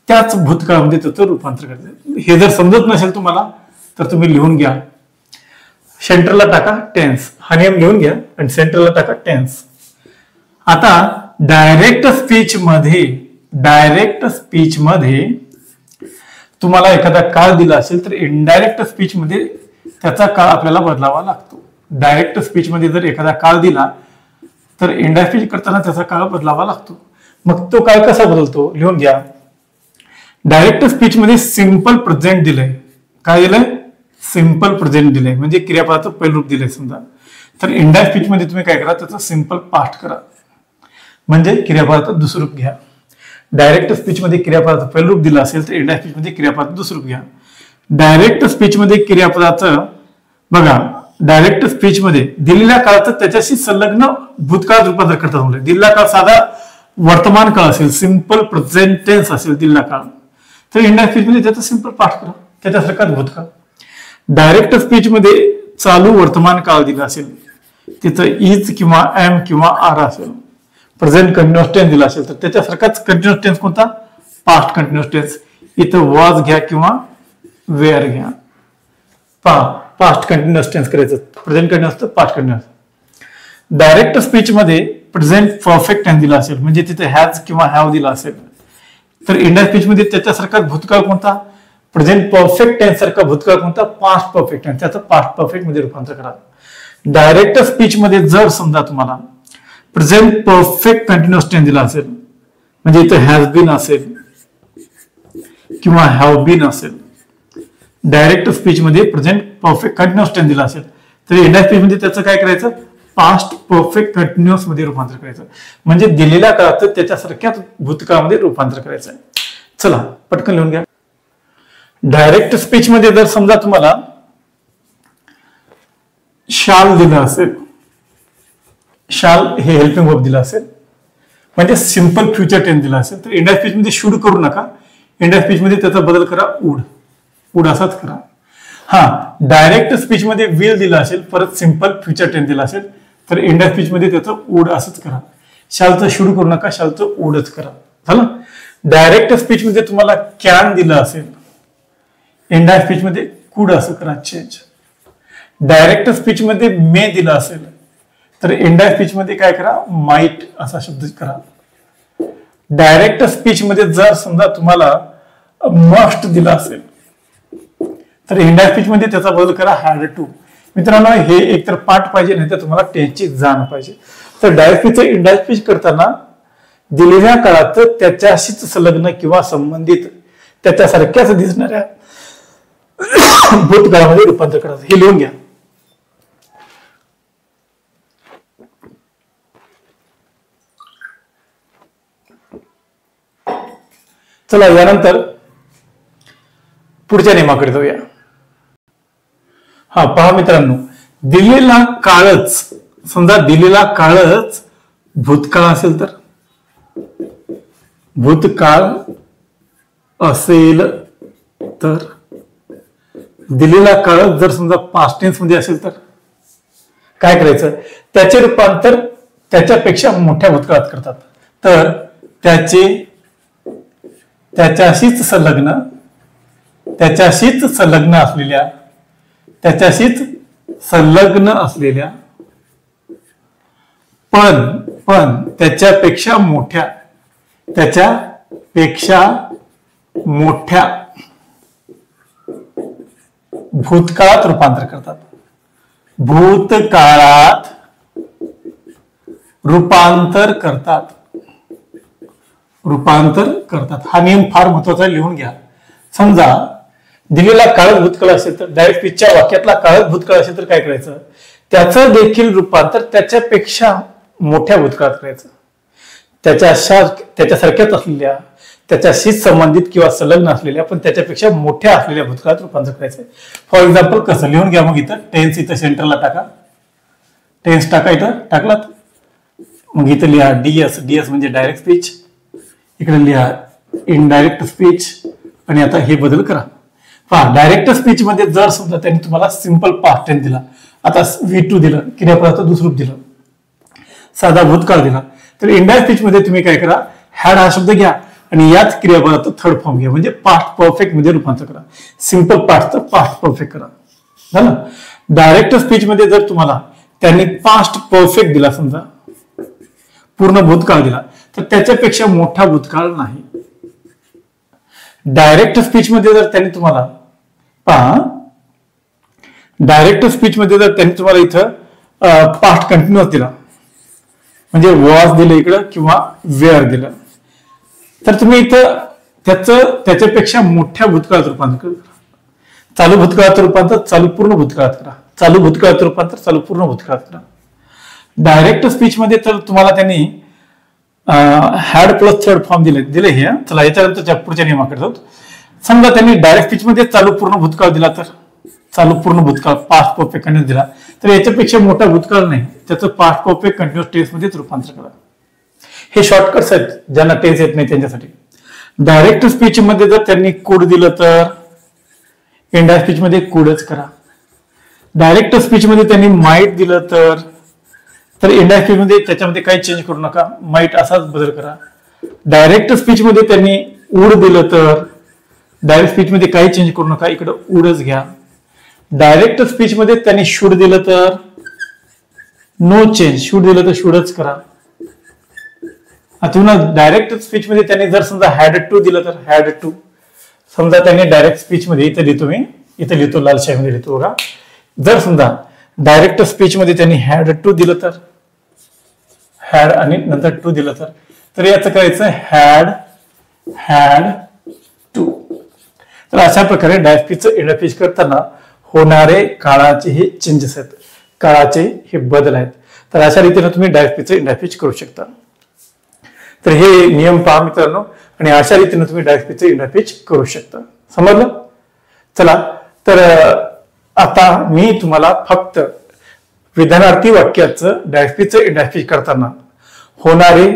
त्याच भूतकाळामध्ये त्याचं रूपांतर करायचं. हे जर समजत नसेल तुम्हाला तर तुम्ही लिहून घ्या. सेंटरला टाका टेन्स, हा नियम लिहून घ्या आणि सेंटरला टाका टेन्स. आता डायरेक्ट स्पीच मध्ये तुम्हाला एखादा काळ दिला असेल तर इनडायरेक्ट स्पीच मध्ये त्याचा काळ आपल्याला बदलावा लागतो. डायरेक्ट स्पीच मध्ये जर एखादा काळ दिला तर इनडायरेक्ट स्पीच करताना त्याचा काळ बदलावा लागतो. मग तो काळ कसा बदलतो, लिहून घ्या. डायरेक्ट स्पीच मध्ये सिंपल प्रेझेंट दिलंय. काय दिलंय, सिंपल प्रेझेंट दिलंय, म्हणजे क्रियापदाचं पहिलं रूप दिलंय समजा. तर इनडायरेक्ट स्पीच मध्ये तुम्ही काय करा, त्याचं सिंपल पास्ट करा, म्हणजे क्रियापदाचं दुसरं रूप घ्या. डायरेक्ट स्पीच मध्ये क्रियापदाचं पहिलं रूप दिलं असेल तर इनडायरेक्ट स्पीच मध्ये क्रियापदाचं दुसरं रूप घ्या. डायरेक्ट स्पीच मध्ये क्रियापदाचं बघा, डायरेक्ट स्पीच मध्ये दिलेल्या काळाचं त्याच्याशी संलग्न भूतकाळात रूपांतर करतात. दिलेला काळ साधा वर्तमान काळ असेल, सिंपल प्रेझेंट टेन्स असेल दिलेला काळ, तर इनडायरेक्ट स्पीच मध्ये त्याचं सिंपल पास्ट करा, त्याच्यासारखाच भूतकाळ. डायरेक्ट स्पीच मध्ये चालू वर्तमान काळ दिला असेल, तिथं इज किंवा एम किंवा आर असेल, प्रेझेंट कंटिन्युअस टेन्स दिला असेल तर त्याच्यासारखाच कंटिन्युअस टेन्स कोणता, पास्ट कंटिन्युअस टेन्स. इथं वॉज घ्या किंवा वेअर घ्या. पास्ट कंटिन्युअस टेन्स करायचं, प्रेझेंट कंटिन्युअस तर पास्ट कंटिन्युअस. डायरेक्ट स्पीच मध्ये प्रेझेंट परफेक्ट टेन्स दिला असेल, म्हणजे तिथे हॅज किंवा हॅव दिला असेल, तर इनडायरेक्ट स्पीच मध्ये त्याच्यासारखा भूतकाळ कोणता, प्रेझेंट परफेक्ट टेन्स सारखा भूतकाळ कोणता, पास्ट परफेक्ट टेन्स, त्याचं पास्ट परफेक्ट मध्ये रूपांतर करा. डायरेक्ट स्पीच मध्ये जर समजा तुम्हाला प्रेझेंट परफेक्ट कंटिन्युअस टेन्स दिला असेल, म्हणजे इथं हॅज बीन असेल किंवा हॅव बीन असेल, डायरेक्ट स्पीच मध्ये प्रेझेंट परफेक्ट कंटिन्युअस टेन्स दिला असेल तर इनडायरेक्ट स्पीच मध्ये त्याचं काय करायचं, पास्ट परफेक्ट कंटिन्युअस मध्ये रूपांतर करायचं, म्हणजे दिलेल्या काळात त्याच्यासारख्याच भूतकाळामध्ये रूपांतर करायचं आहे. चला पटकन लिहून घ्या. डायरेक्ट स्पीच मध्ये जर समजा तुम्हाला शाल दिलं असेल, शाल हे हेल्पिंग वर्ब दिला असेल, म्हणजे सिंपल फ्युचर टेन्स दिला असेल, तर इंडिया स्पीच मध्ये शुड करू नका, इंडिया स्पीच मध्ये त्याचा बदल करा वुड असाच करा. हा, डायरेक्ट स्पीच मध्ये विल दिला असेल, परत सिंपल फ्युचर टेन्स दिला असेल तर इंडिया स्पीच मध्ये त्याचं वुड असंच करा. शालचं शुड करू नका, शालचं वुडच करा. झालं. डायरेक्ट स्पीच मध्ये तुम्हाला कॅन दिलं असेल, इंडिया स्पीच मध्ये कुड असं करा, चेंज. डायरेक्ट स्पीच मध्ये मे दिला असेल तर इंडिया स्पीच मध्ये काय करा, माइट असा शब्द करा. डायरेक्ट स्पीच मध्ये जर समजा तुम्हाला मस्ट दिला असेल तर इंडिया स्पीच मध्ये त्याचा बदल करा, हॅड टू. मित्रांनो, हे एकतर पाठ पाहिजे नाही तर तुम्हाला टेन्सची जाण पाहिजे. तर डायरेक्ट स्पीच इंडिया स्पीच करताना दिलेल्या काळात त्याच्याशीच संलग्न किंवा संबंधित त्याच्यासारख्याच दिसणाऱ्या भूतकाळामध्ये रूपांतर करायचं. हे लिहून घ्या. चला यानंतर पुढच्या नियमाकडे जाऊया. हा पहा मित्रांनो, दिलेला काळच, समजा दिलेला काळच भूतकाळ असेल तर, भूतकाळ असेल तर, दिलेला काळच जर समजा पास्ट टेन्स मध्ये असेल तर काय करायचं, त्याचे रूपांतर त्याच्यापेक्षा मोठ्या भूतकाळात करतात. तर त्याच्याशीच संलग्न असलेल्या पण त्याच्यापेक्षा मोठ्या भूतकाळात रूपांतर करतात. भूतकाळात रूपांतर करतात. हा नियम फार महत्वाचा लिहून घ्या. समजा दिलेला काळच भूतकाळ असेल तर, डायरेक्ट स्पीचच्या वाक्यातला काळच भूतकाळ असेल तर काय करायचं, त्याचं देखील रूपांतर त्याच्यापेक्षा मोठ्या भूतकाळात करायचं. त्याच्यासारख्याच असलेल्या, त्याच्याशी संबंधित किंवा संलग्न असलेल्या पण त्याच्यापेक्षा मोठ्या असलेल्या भूतकाळात रूपांतर करायचं. फॉर एक्झाम्पल कसं लिहून घ्या. मग इथं टेन्स इथं सेंटरला टाका, टेन्स टाका, इथं टाकलात. मग इथं लिहा डीएस म्हणजे डायरेक्ट स्पीच, इकडे लिहा इनडायरेक्ट स्पीच, आणि आता हे बदल करा. पहा डायरेक्ट स्पीच मध्ये जर समजा त्यांनी तुम्हाला सिंपल पास्ट टेन्स दिला, आता V2 दिलं, क्रियापदाचं दुसरं रूप दिलं, साधा भूतकाळ दिला, तर इनडायरेक्ट स्पीच मध्ये तुम्ही काय करा, हॅड हा शब्द घ्या आणि याच क्रियापदाचं थर्ड फॉर्म घ्या, म्हणजे पास्ट परफेक्ट मध्ये रूपांतर करा. सिंपल पास्टचं पास्ट परफेक्ट करा. झालं. डायरेक्ट स्पीच मध्ये जर तुम्हाला त्यांनी पास्ट परफेक्ट दिला, समजा पूर्ण भूतकाळ दिला, तर त्याच्यापेक्षा मोठा भूतकाळ नाही. डायरेक्ट स्पीच मध्ये जर त्यांनी तुम्हाला इथं पास्ट कंटिन्युअस दिला, म्हणजे वॉज दिलं इकडं किंवा वेअर दिलं, तर तुम्ही इथं त्याच्यापेक्षा मोठ्या भूतकाळात रूपांतर करा. चालू भूतकाळात रूपांतर चालू पूर्ण भूतकाळात करा. चालू भूतकाळात रूपांतर चालू पूर्ण भूतकाळात करा. डायरेक्ट स्पीच मध्ये तर तुम्हाला त्यांनी हॅड प्लस थर्ड फॉर्म दिले हे. चला याच्यानंतर पुढच्या नियमाकडे जाऊ. समजा त्यांनी डायरेक्ट स्पीच मध्ये चालू पूर्ण भूतकाळ दिला, तर चालू पूर्ण भूतकाळ पास्ट परफेक्ट कंटिन्युअस दिला, तर याच्यापेक्षा मोठा भूतकाळ नाही, त्याचं पास्ट परफेक्ट कंटिन्युअस टेन्स मध्ये रूपांतर करा. हे शॉर्टकट्स आहेत ज्यांना टेन्स येत नाही त्यांच्यासाठी. डायरेक्ट स्पीच मध्ये जर त्यांनी कुड दिलं तर इनडायरेक्ट स्पीच मध्ये कुडच करा. डायरेक्ट स्पीच मध्ये त्यांनी माईट दिलं तर इनडायरेक्ट स्पीच मध्ये त्याच्यामध्ये काही चेंज करू नका, माईट असाच बदल करा. डायरेक्ट स्पीच मध्ये त्यांनी उड दिलं तर डायरेक्ट स्पीच मध्ये काही चेंज करू नका, इकडं उडच घ्या. डायरेक्ट स्पीच मध्ये त्यांनी शुड दिलं तर नो चेंज, शुड दिलं तर शुडच करा. आता डायरेक्ट स्पीच मध्ये त्यांनी जर समजा हॅड टू दिलं तर हॅड टू. समजा त्यांनी डायरेक्ट स्पीच मध्ये इथं लिहितो लाल शाईमध्ये लिहितो बघा. जर समजा डायरेक्ट स्पीच मध्ये त्यांनी हॅड टू दिलं तर हॅड आणि नंतर टू दिलं तर याचं करायचं हॅड टू. तर अशा प्रकारे डायरेक्ट स्पीचचं इंटरफेस करताना होणारे काळाचे हे चेंजेस आहेत, काळाचे हे बदल आहेत. तर अशा रीतीने तुम्ही डायरेक्ट स्पीचचं इंटरफेस करू शकता. तर हे नियम पहा मित्रांनो, आणि अशा रीतीने तुम्ही डायरेक्ट स्पीचचं इंटरफेस करू शकता. समजलं? चला तर आता मी तुम्हाला फक्त विधानार्थी वाक्याचं डायरेक्ट स्पीचचं इंटरफेस करताना होणारे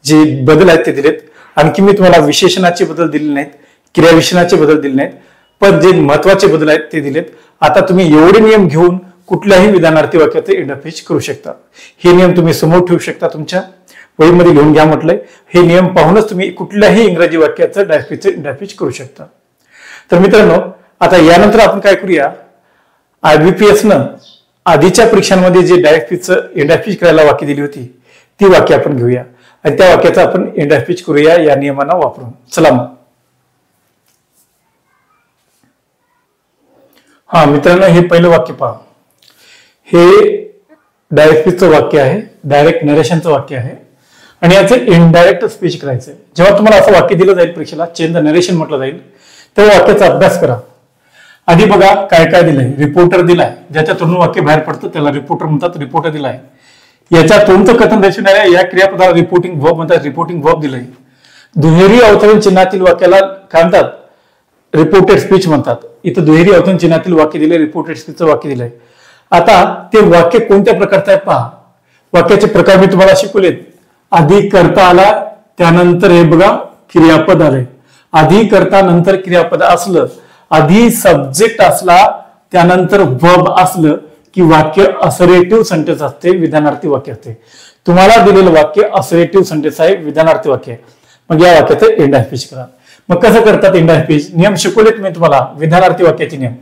जे बदल आहेत ते दिलेत. आणखी मी तुम्हाला विशेषणाचे बदल दिले नाहीत, क्रियाविशेषणाचे बदल दिले नाहीत, पण जे महत्वाचे बदल आहेत ते दिलेत. आता तुम्ही एवढे नियम घेऊन कुठल्याही विधानार्थी वाक्याचं इंटरफेस करू शकता. हे नियम तुम्ही समोर ठेवू शकता, तुमच्या वहीमध्ये लिहून घ्या म्हटलंय. हे नियम पाहूनच तुम्ही कुठल्याही इंग्रजी वाक्याचं डायरेक्ट स्पीचचं इंटरफेस करू शकता. तर मित्रांनो, आता यानंतर आपण काय करूया, IBPS न आधीच्या परीक्षांमध्ये जे डायरेक्ट स्पीचचं इंटरफेस करायला वाक्य दिली होती ती वाक्य आपण घेऊया आणि त्या वाक्याचा आपण इंटरफेस करूया या नियमांना वापरून. चला मग. हा मित्रांनो, हे पहिलं वाक्य पहा. हे डायरेक्ट स्पीचचं वाक्य आहे, डायरेक्ट नरेशनचं वाक्य आहे आणि याचं इनडायरेक्ट स्पीच करायचं आहे. जेव्हा तुम्हाला असं वाक्य दिलं जाईल परीक्षेला, चेंज द नरेशन म्हटलं जाईल, त्या वाक्याचा अभ्यास करा. आधी बघा काय काय दिलंय. रिपोर्टर दिलाय, ज्याच्यातून वाक्य बाहेर पडतं त्याला रिपोर्टर म्हणतात. रिपोर्टर दिलाय. याच्यातून कथन दर्शवणाऱ्या या क्रियापदाला रिपोर्टिंग वर्ब म्हणतात. रिपोर्टिंग वर्ब दिलंय. दुहेरी अवतरण चिन्हातील वाक्याला काय म्हणतात? रिपोर्टेड स्पीच म्हणतात. इथं दुहेरी अवतरण चिन्हातील वाक्य दिले, रिपोर्टेड स्पीचचं वाक्य दिलंय. आता ते वाक्य कोणत्या प्रकारचं आहे पहा. वाक्याचे प्रकार मी तुम्हाला शिकवलेत. आधी कर्ता आला, त्यानंतर हे बघा क्रियापद आले. आधी कर्ता नंतर क्रियापद असलं, आधी सब्जेक्ट असला त्यानंतर वर्ब असलं की वाक्य असरेटिव्ह सेंटेन्स असते, विधानार्थी वाक्य असते. तुम्हाला दिलेलं वाक्य असरेटिव्ह सेंटेन्स आहे, विधानार्थी वाक्य आहे. मग या वाक्याचं एंड ऑफ स्पीच करा. मग कसं करतात एंड ऑफ स्पीच? नियम शिकवलेत मी तुम्हाला विधानार्थी वाक्याचे नियम.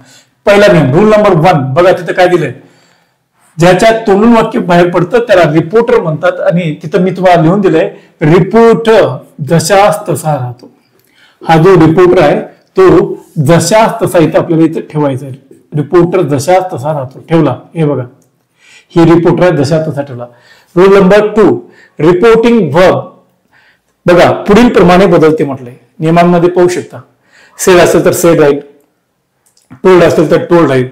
पहिला नियम रूल नंबर 1 बघा तिथं काय दिलंय. ज्याच्या तोंडून वाक्य बाहेर पडतं त्याला रिपोर्टर म्हणतात. आणि तिथं मी तुम्हाला लिहून दिलंय रिपोर्ट जशास तसा राहतो. हा जो रिपोर्टर आहे तो जशास तसा इथं आपल्याला इथं ठेवायचा आहे. रिपोर्टर जशास तसा राहतो ठेवला. हे बघा ही रिपोर्टर आहे, जशा तसा ठेवला. रूल नंबर 2 रिपोर्टिंग वर्ब बघा पुढील प्रमाणे बदलते म्हटलंय. नियमांमध्ये पाहू शकता. सेड असेल तर सेड राहील, टोल्ड असेल तर टोल्ड राहील,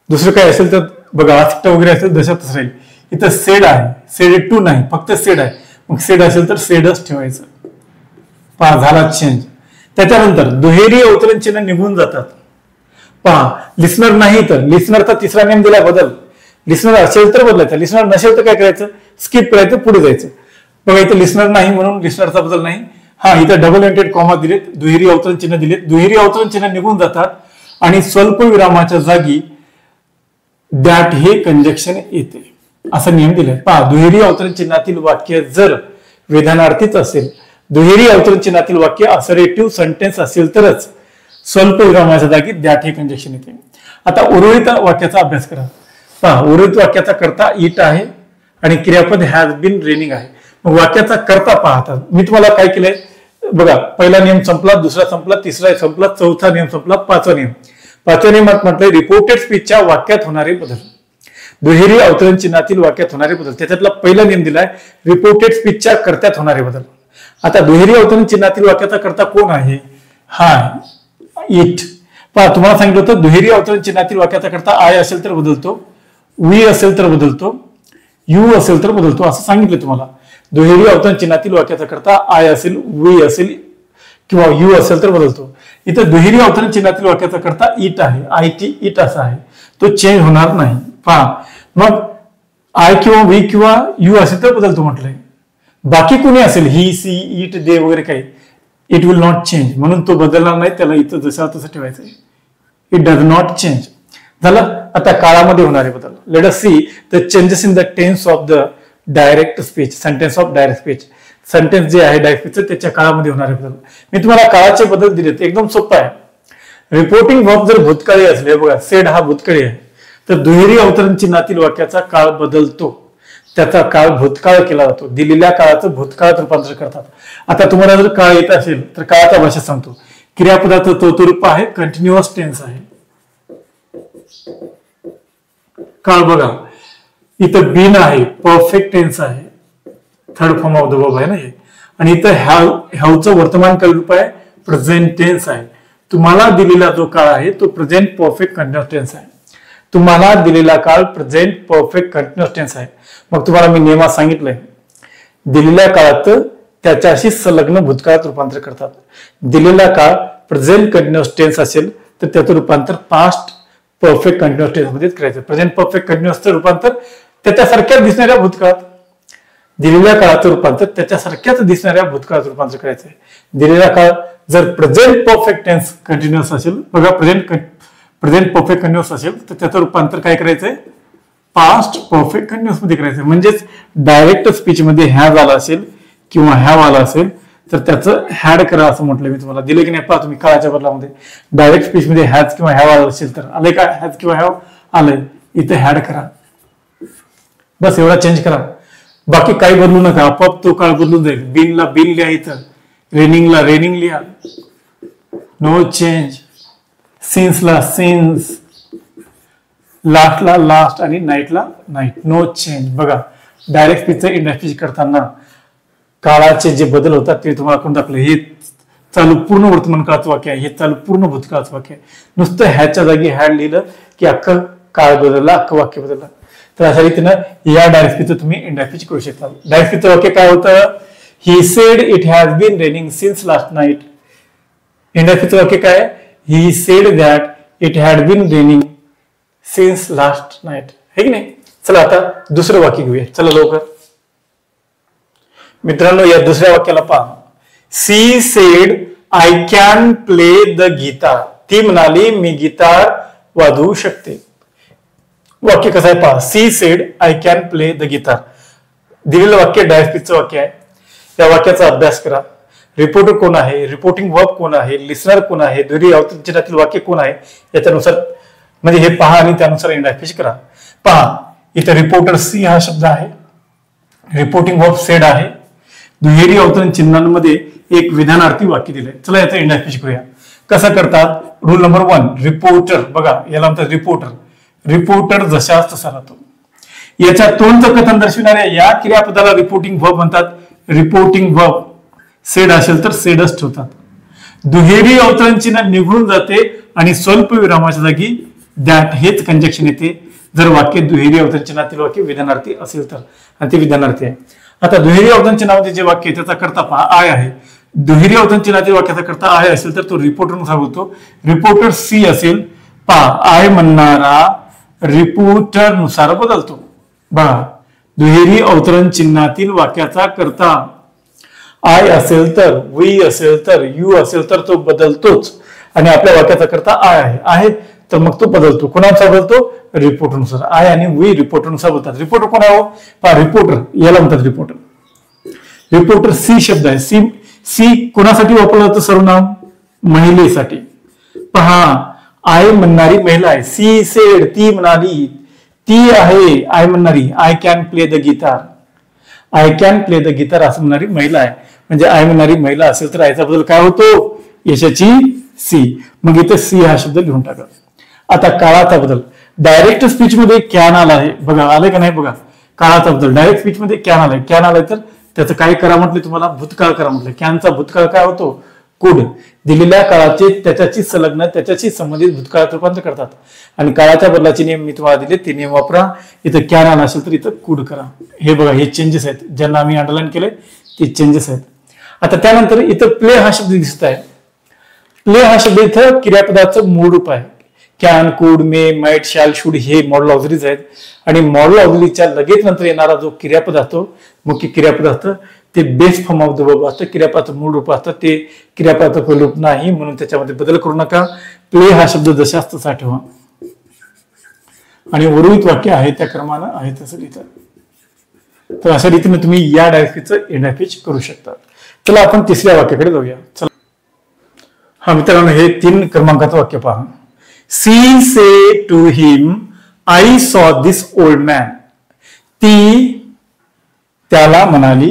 दुसरं काय असेल तर बघा आस्ट वगैरे असेल जशा तसं राहील. इथं सेड आहे, सेड टू नाही, फक्त सेड आहे. मग सेड असेल तर सेडच ठेवायचं. पहा झाला चेंज. त्याच्यानंतर दुहेरी अवतरण चिन्ह निघून जातात. पहा लिस्नर नाही तर लिस्नरचा तिसरा नियम दिला बदल. लिस्नर असेल तर बदलायचं, लिस्नर नसेल तर काय करायचं? स्किप करायचं, पुढे जायचं. बघा इथं लिस्नर नाही म्हणून लिस्नरचा बदल नाही. हा इथं डबल एंटेड कॉमा दिलेत, दुहेरी अवतरण चिन्ह दिलेत. दुहेरी अवतरण चिन्ह निघून जातात आणि स्वल्प विरामाच्या जागी दॅट हे कंजक्शन येते, असा नियम दिलाय. पहा दुहेरी अवतरण चिन्हातील वाक्य जर विधानार्थीच असेल, दुहेरी अवतरण चिन्हातील वाक्य असरेटिव्ह सेंटेन्स असेल तरच स्वल्प विरामाच्या जागी दॅट हे कंजक्शन येते. आता उर्वरित वाक्याचा अभ्यास करा. पहा उर्वरित वाक्याचा कर्ता इट आहे आणि क्रियापद हॅज बीन रेनिंग आहे. मग वाक्याचा कर्ता पाहतात. मी तुम्हाला काय केलंय बघा. पहिला नियम संपला, दुसरा संपला, तिसरा संपला, चौथा नियम संपला, पाचवा नियम. पाचव्या नियमात म्हटलंय रिपोर्टेड स्पीचच्या वाक्यात होणारे बदल. दुहेरी अवतरण चिन्हातील वाक्यात होणारे बदल. त्याच्यातला पहिला नियम दिलाय रिपोर्टेड स्पीचच्या कर्त्यात होणारे बदल. आता दुहेरी अवतरण चिन्हातील वाक्याचा कर्ता कोण आहे? हा इट. पहा तुम्हाला सांगितलं होतं दुहेरी अवतरण चिन्हातील वाक्याचा कर्ता आय असेल तर बदलतो, वी असेल तर बदलतो, यू असेल तर बदलतो, असं सांगितलं तुम्हाला. दुहेरी अवतरण चिन्हातील वाक्याचा कर्ता आय असेल, वी असेल किंवा यू असेल तर बदलतो. इथं दुहेरी अवतरण चिन्हातील वाक्याचा कर्ता इट आहे, आय टी इट असा आहे, तो चेंज होणार नाही. पहा मग आय किंवा वी किंवा यू असेल तर बदलतो म्हटलंय. बाकी कोणी असेल ही सी इट दे वगैरे काही, इट विल नॉट चेंज, म्हणून तो बदलणार नाही. त्याला इथं जसा तसं ठेवायचं आहे. It does not change. झालं. आता काळामध्ये होणारे बदल. Let us see the changes in the tense of the direct speech. Sentence of direct speech. Sentence जे आहे डायरेक्ट स्पीच त्याच्या काळामध्ये होणारे बदल. मी तुम्हाला काळाचे बदल दिलेत, एकदम सोपं आहे. रिपोर्टिंग वर्ब जर भूतकाळी असले, बघा सेड हा भूतकाळी आहे, तर दुहेरी अवतरण चिन्हातील वाक्याचा काळ बदलतो. त्याचा काळ भूतकाळ केला जातो. दिलेल्या काळाचं भूतकाळात रूपांतर करतात. आता तुम्हाला जर काळ येत असेल तर काळाच्या भाषेत सांगतो. क्रियापदाचं तोतरूप आहे, कंटिन्युअस टेन्स आहे. काळ बघा इथं बीन आहे, परफेक्ट टेन्स आहे, third form of the verb आहे ना हे. आणि इथं हॅवचं वर्तमानकाळ रूप आहे, प्रेझेंट टेन्स आहे. तुम्हाला दिलेला जो काळ आहे तो प्रेझेंट परफेक्ट कंटिन्युअस टेन्स आहे. तुम्हाला दिलेला काळ प्रेझेंट परफेक्ट कंटिन्युअस टेन्स आहे. मग तुम्हाला मी नियमात सांगितलंय दिलेल्या काळात त्याच्याशी संलग्न भूतकाळात रूपांतर करतात. दिलेला काळ प्रेझेंट कंटिन्युअस टेन्स असेल तर त्याचं रूपांतर पास्ट परफेक्ट कंटिन्युअस टेन्स मध्येच करायचं. प्रेझेंट परफेक्ट कंटिन्युअसचं रूपांतर त्याच्यासारख्याच दिसणाऱ्या भूतकाळात, दिलेल्या काळाचं रूपांतर त्याच्यासारख्याच दिसणाऱ्या भूतकाळात रूपांतर करायचं आहे. दिलेला काळ जर प्रेझेंट परफेक्ट टेन्स कंटिन्युअस असेल, बघा प्रेझेंट परफेक्ट कंटिन्युअस असेल तर त्याचं रूपांतर काय करायचंय? पास्ट परफेक्ट कंटिन्युअस मध्ये करायचं. म्हणजेच डायरेक्ट स्पीच मध्ये हॅव आला असेल किंवा हॅव आला असेल तर त्याचं हॅड करा असं म्हटलं मी तुम्हाला. दिले की नाही पहा तुम्ही काळाच्या बदलामध्ये. डायरेक्ट स्पीच मध्ये हॅज किंवा हॅव आला असेल तर आलंय का? हॅज किंवा हॅव आलंय, इथे हॅड करा. बस एवढा चेंज करा, बाकी काही बदलू नका. आपोआप तो काळ बदलून जाईल. बीनला बीन लिहा, इथं रेनिंगला रेनिंग लिहा, नो चेंज. सिन्सला सिन्स, लास्टला लास्ट आणि नाईटला नाईट, नो चेंज. बघा डायरेक्ट स्पीचचं इंडस्ट्री करताना काळाचे जे बदल होतात ते तुम्हाला कोण दाखवले. हे चालू पूर्ण वर्तमान काळाचं वाक्य आहे, हे चालू पूर्ण भूतकाळाचं वाक्य आहे. नुसतं ह्याच्या जागी हॅड लिहिलं की अख्खं काळ बदलला, अख्खं वाक्य बदललं. तर अशा रीतीनं या डायरेक्ट स्पीचचं तुम्ही इंडायरेक्ट स्पीच करू शकता. डायरेक्ट स्पीचचं वाक्य काय होतं? He said it has been raining since last night. Indirect स्पीचचं वाक्य काय? He said that it had been raining since last night. हे की नाही? चला आता दुसरं वाक्य घेऊया, चला लवकर. मित्रांनो, या दुसऱ्या वाक्याला पहा. She said I can play the guitar. ती म्हणाली मी गिटार वाजवू शकते. वाक्य कसं आहे पहा. She said I can play the guitar. दिलेलं वाक्य डायरेक्ट स्पीचचं वाक्य आहे. या वाक्याचा अभ्यास करा. रिपोर्टर कोण आहे, रिपोर्टिंग वर्ब कोण आहे, लिसनर कोण आहे, दुहेरी अवतरण चिन्हातील वाक्य कोण आहे, याच्यानुसार म्हणजे हे पहा आणि त्यानुसार इंडायरेक्ट स्पीच करा. पहा, इथे रिपोर्टर सी हा शब्द आहे, रिपोर्टिंग वर्ब सेड आहे, दुहेरी अवतरण चिन्हांमध्ये एक विधानार्थी वाक्य दिलंय. चला याचा इंडायरेक्ट स्पीच करूया. कसं करतात? Rule number 1. रिपोर्टर, बघा याला म्हणतात रिपोर्टर. रिपोर्टर जशास तसा राहतो. याच्या तोंडचं कथन दर्शविणाऱ्या या क्रियापदाला रिपोर्टिंग वर्ब म्हणतात. रिपोर्टिंग वर्ब सेड असेल तर सेडच ठेवतात. दुहेरी अवतरण चिन्ह निघून जाते आणि स्वल्प विरामाच्या जागी दॅट हेच कंजक्शन येते जर वाक्य दुहेरी अवतरण चिन्हातील वाक्य विधानार्थी असेल तर, आणि ते विधानार्थी आहे. आता दुहेरी अवतरण चिन्हामध्ये जे वाक्य त्याचा करता पहा आय आहे. दुहेरी अवतरण चिन्हातील वाक्याचा करता आय असेल तर तो रिपोर्टर नुसार होतो. रिपोर्टर सी असेल, पहा आय म्हणणारा रिपोर्टर नुसार बदलतो. बघा, दुहेरी अवतरण चिन्हातील वाक्याचा करता आय असेल तर, वी असेल तर, यू असेल तर तो बदलतोच. आणि आपल्या वाक्याचा करता आय आहे तर मग तो बदलतो. कोणानुसार बदलतो? रिपोर्टरनुसार. आय आणि वी रिपोर्टरनुसार बोलतात. रिपोर्टर कोण आहे? पहा, रिपोर्टर याला म्हणतात रिपोर्टर. रिपोर्टर सी शब्द आहे. सी सी कोणासाठी वापरलं जातं सर्वनाम? महिलेसाठी. पहा, आय म्हणणारी महिला आहे. सी सेड, ती म्हणाली, ती आहे आय म्हणणारी. I can play the guitar. I can play the guitar असं म्हणणारी महिला आहे. म्हणजे आय म्हणणारी महिला असेल तर आयचा बदल काय होतो? यशाची सी. मग इथे सी हा शब्द लिहून टाका. आता काळाचा बदल. डायरेक्ट स्पीच मध्ये कॅन आला आहे, बघा आलंय का नाही? बघा, काळाचा बदल डायरेक्ट स्पीच मध्ये कॅन आलाय. कॅन आलाय तर त्याचं काय करा म्हटलं तुम्हाला? भूतकाळ करा म्हटलं. कॅनचा भूतकाळ काय होतो? कुड. दिलेल्या काळाचे त्याच्याशी संलग्न, त्याच्याशी संबंधित भूतकाळात रूपांतर करतात. आणि काळाच्या बदलाचे नियम मी तुम्हाला दिले, ते नियम वापरा. इथं कॅन आला असेल तर इथं कुड करा. हे बघा, हे चेंजेस आहेत ज्यांना आम्ही अंडरलाईन केले, ते चेंजेस आहेत. आता त्यानंतर इथं प्ले हा शब्द दिसत आहे. प्ले हा शब्द इथं क्रियापदाचं मूळ रूप आहे. कॅन, कुड, मे, माइट, शॅल, शुड हे मॉडल ऑक्झिलरीज आहेत. आणि मॉडल ऑक्झिलरीच्या लगेच नंतर येणारा जो क्रियापद असतो, मुख्य क्रियापद असतं, ते base form of the verb असतं. क्रियापदाचं मूळ रूप असतं, ते क्रियापदाचं पहिलं रूप नाही, म्हणून त्याच्यामध्ये बदल करू नका. प्ले हा शब्द जशास तसा ठेवा आणि उर्वरित वाक्य आहे त्या क्रमानं आहे तसं लिहितात. तर अशा रीतीने तुम्ही या डायरेक्टचं इंडायरेक्ट करू शकता. चला आपण तिसऱ्या वाक्याकडे जाऊया. चला, हा मित्रांनो, हे 3 क्रमांकाचं वाक्य पहा. She say to him I saw this old man. ती त्याला म्हणाली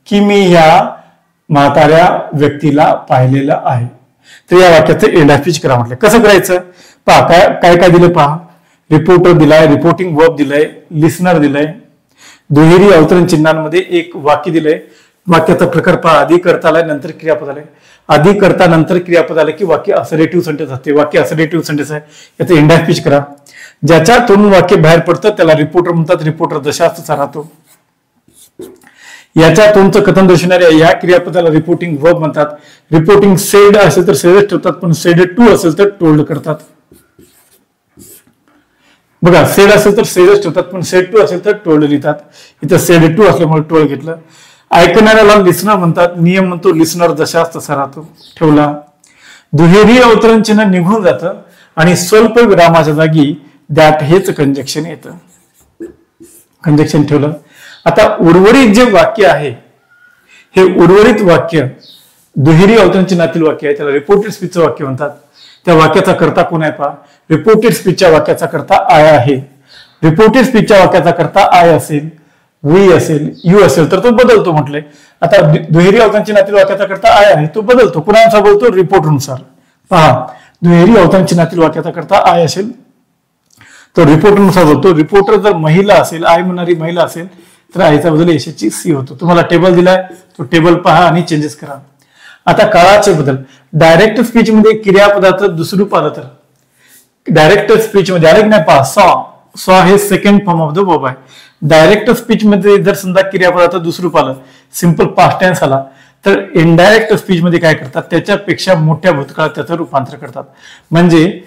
की मी या म्हाताऱ्या व्यक्तीला पाहिलेलं आहे. तर या वाक्याचं इंडायरेक्ट करा म्हटलं. कसं करायचं पहा. काय काय दिलं पहा. रिपोर्टर दिलाय, रिपोर्टिंग वर्ब दिलाय, लिसनर दिलाय, दुहेरी अवतरण चिन्हांमध्ये एक वाक्य दिलंय. वाक्याचा प्रकार पहा. आधी कर्ता आलाय, नंतर क्रियापद आलाय. आधी कर्ता नंतर क्रियापद आलं की वाक्य असर्टिव्ह सेंटेन्स असते. वाक्य असर्टिव्ह सेंटेन्स आहे. याचं इंडायरेक्ट करा. ज्याच्यातून वाक्य बाहेर पडतं त्याला रिपोर्टर म्हणतात. रिपोर्टर जशास तसा राहतो. याच्यातूनच कथन दर्शवणाऱ्या या क्रियापदाला रिपोर्टिंग वर्ब म्हणतात. रिपोर्टिंग सेड असेल तर सेडच ठेवतात, पण सेड टू असेल तर टोल्ड करतात. बघा, सेड असेल तर सेडच ठेवतात, पण सेड टू असेल तर टोल्ड लिहितात. इथं सेड टू असल्यामुळे टोल्ड घेतलं. ऐकणाऱ्याला लिसनर म्हणतात. नियम म्हणतो लिसनर जशास तसा राहतो, ठेवला. दुहेरी अवतरण चिन्ह निघून जातं आणि स्वल्प विरामाच्या जागी दॅट हेच कंजक्शन येतं. कंजक्शन ठेवलं. आता उर्वरित जे वाक्य आहे, हे उर्वरित वाक्य दुहेरी अवतरण चिन्हातील वाक्य आहे, त्याला रिपोर्टेड स्पीचचं वाक्य म्हणतात. त्या वाक्याचा करता कोण आहे पहा. रिपोर्टेड स्पीचच्या वाक्याचा करता आय आहे. रिपोर्टेड स्पीचच्या वाक्याचा करता आय असेल, वी असेल, यू असेल तर तो बदलतो म्हटलंय. आता दुहेरी अवतरण चिन्हातील वाक्याचा करता आय आहे, तो बदलतो. कुणानुसार बोलतो? रिपोर्टनुसार. पहा, दुहेरी अवतरण चिन्हातील वाक्याचा करता आय असेल तो रिपोर्टनुसार बोलतो. रिपोर्टर जर महिला असेल, आय म्हणणारी महिला असेल तर आयचा बदल यशाची सी होतो. तुम्हाला टेबल दिलाय, तो टेबल पहा आणि चेंजेस करा. आता काळाचे बदल. डायरेक्ट स्पीच मध्ये क्रियापदाचं दुसरं रूप आलं तर डायरेक्ट स्पीच मध्ये डायरेक्ट नाही पहा सॉ हे second form of the verb आहे. डायरेक्ट स्पीच मध्ये जर समजा क्रियापदाचं दुसरं रूप आलं, सिंपल पास्ट टेन्स आला, तर इनडायरेक्ट स्पीच मध्ये काय करतात, त्याच्यापेक्षा मोठ्या भूतकाळात त्याचं रूपांतर करतात. म्हणजे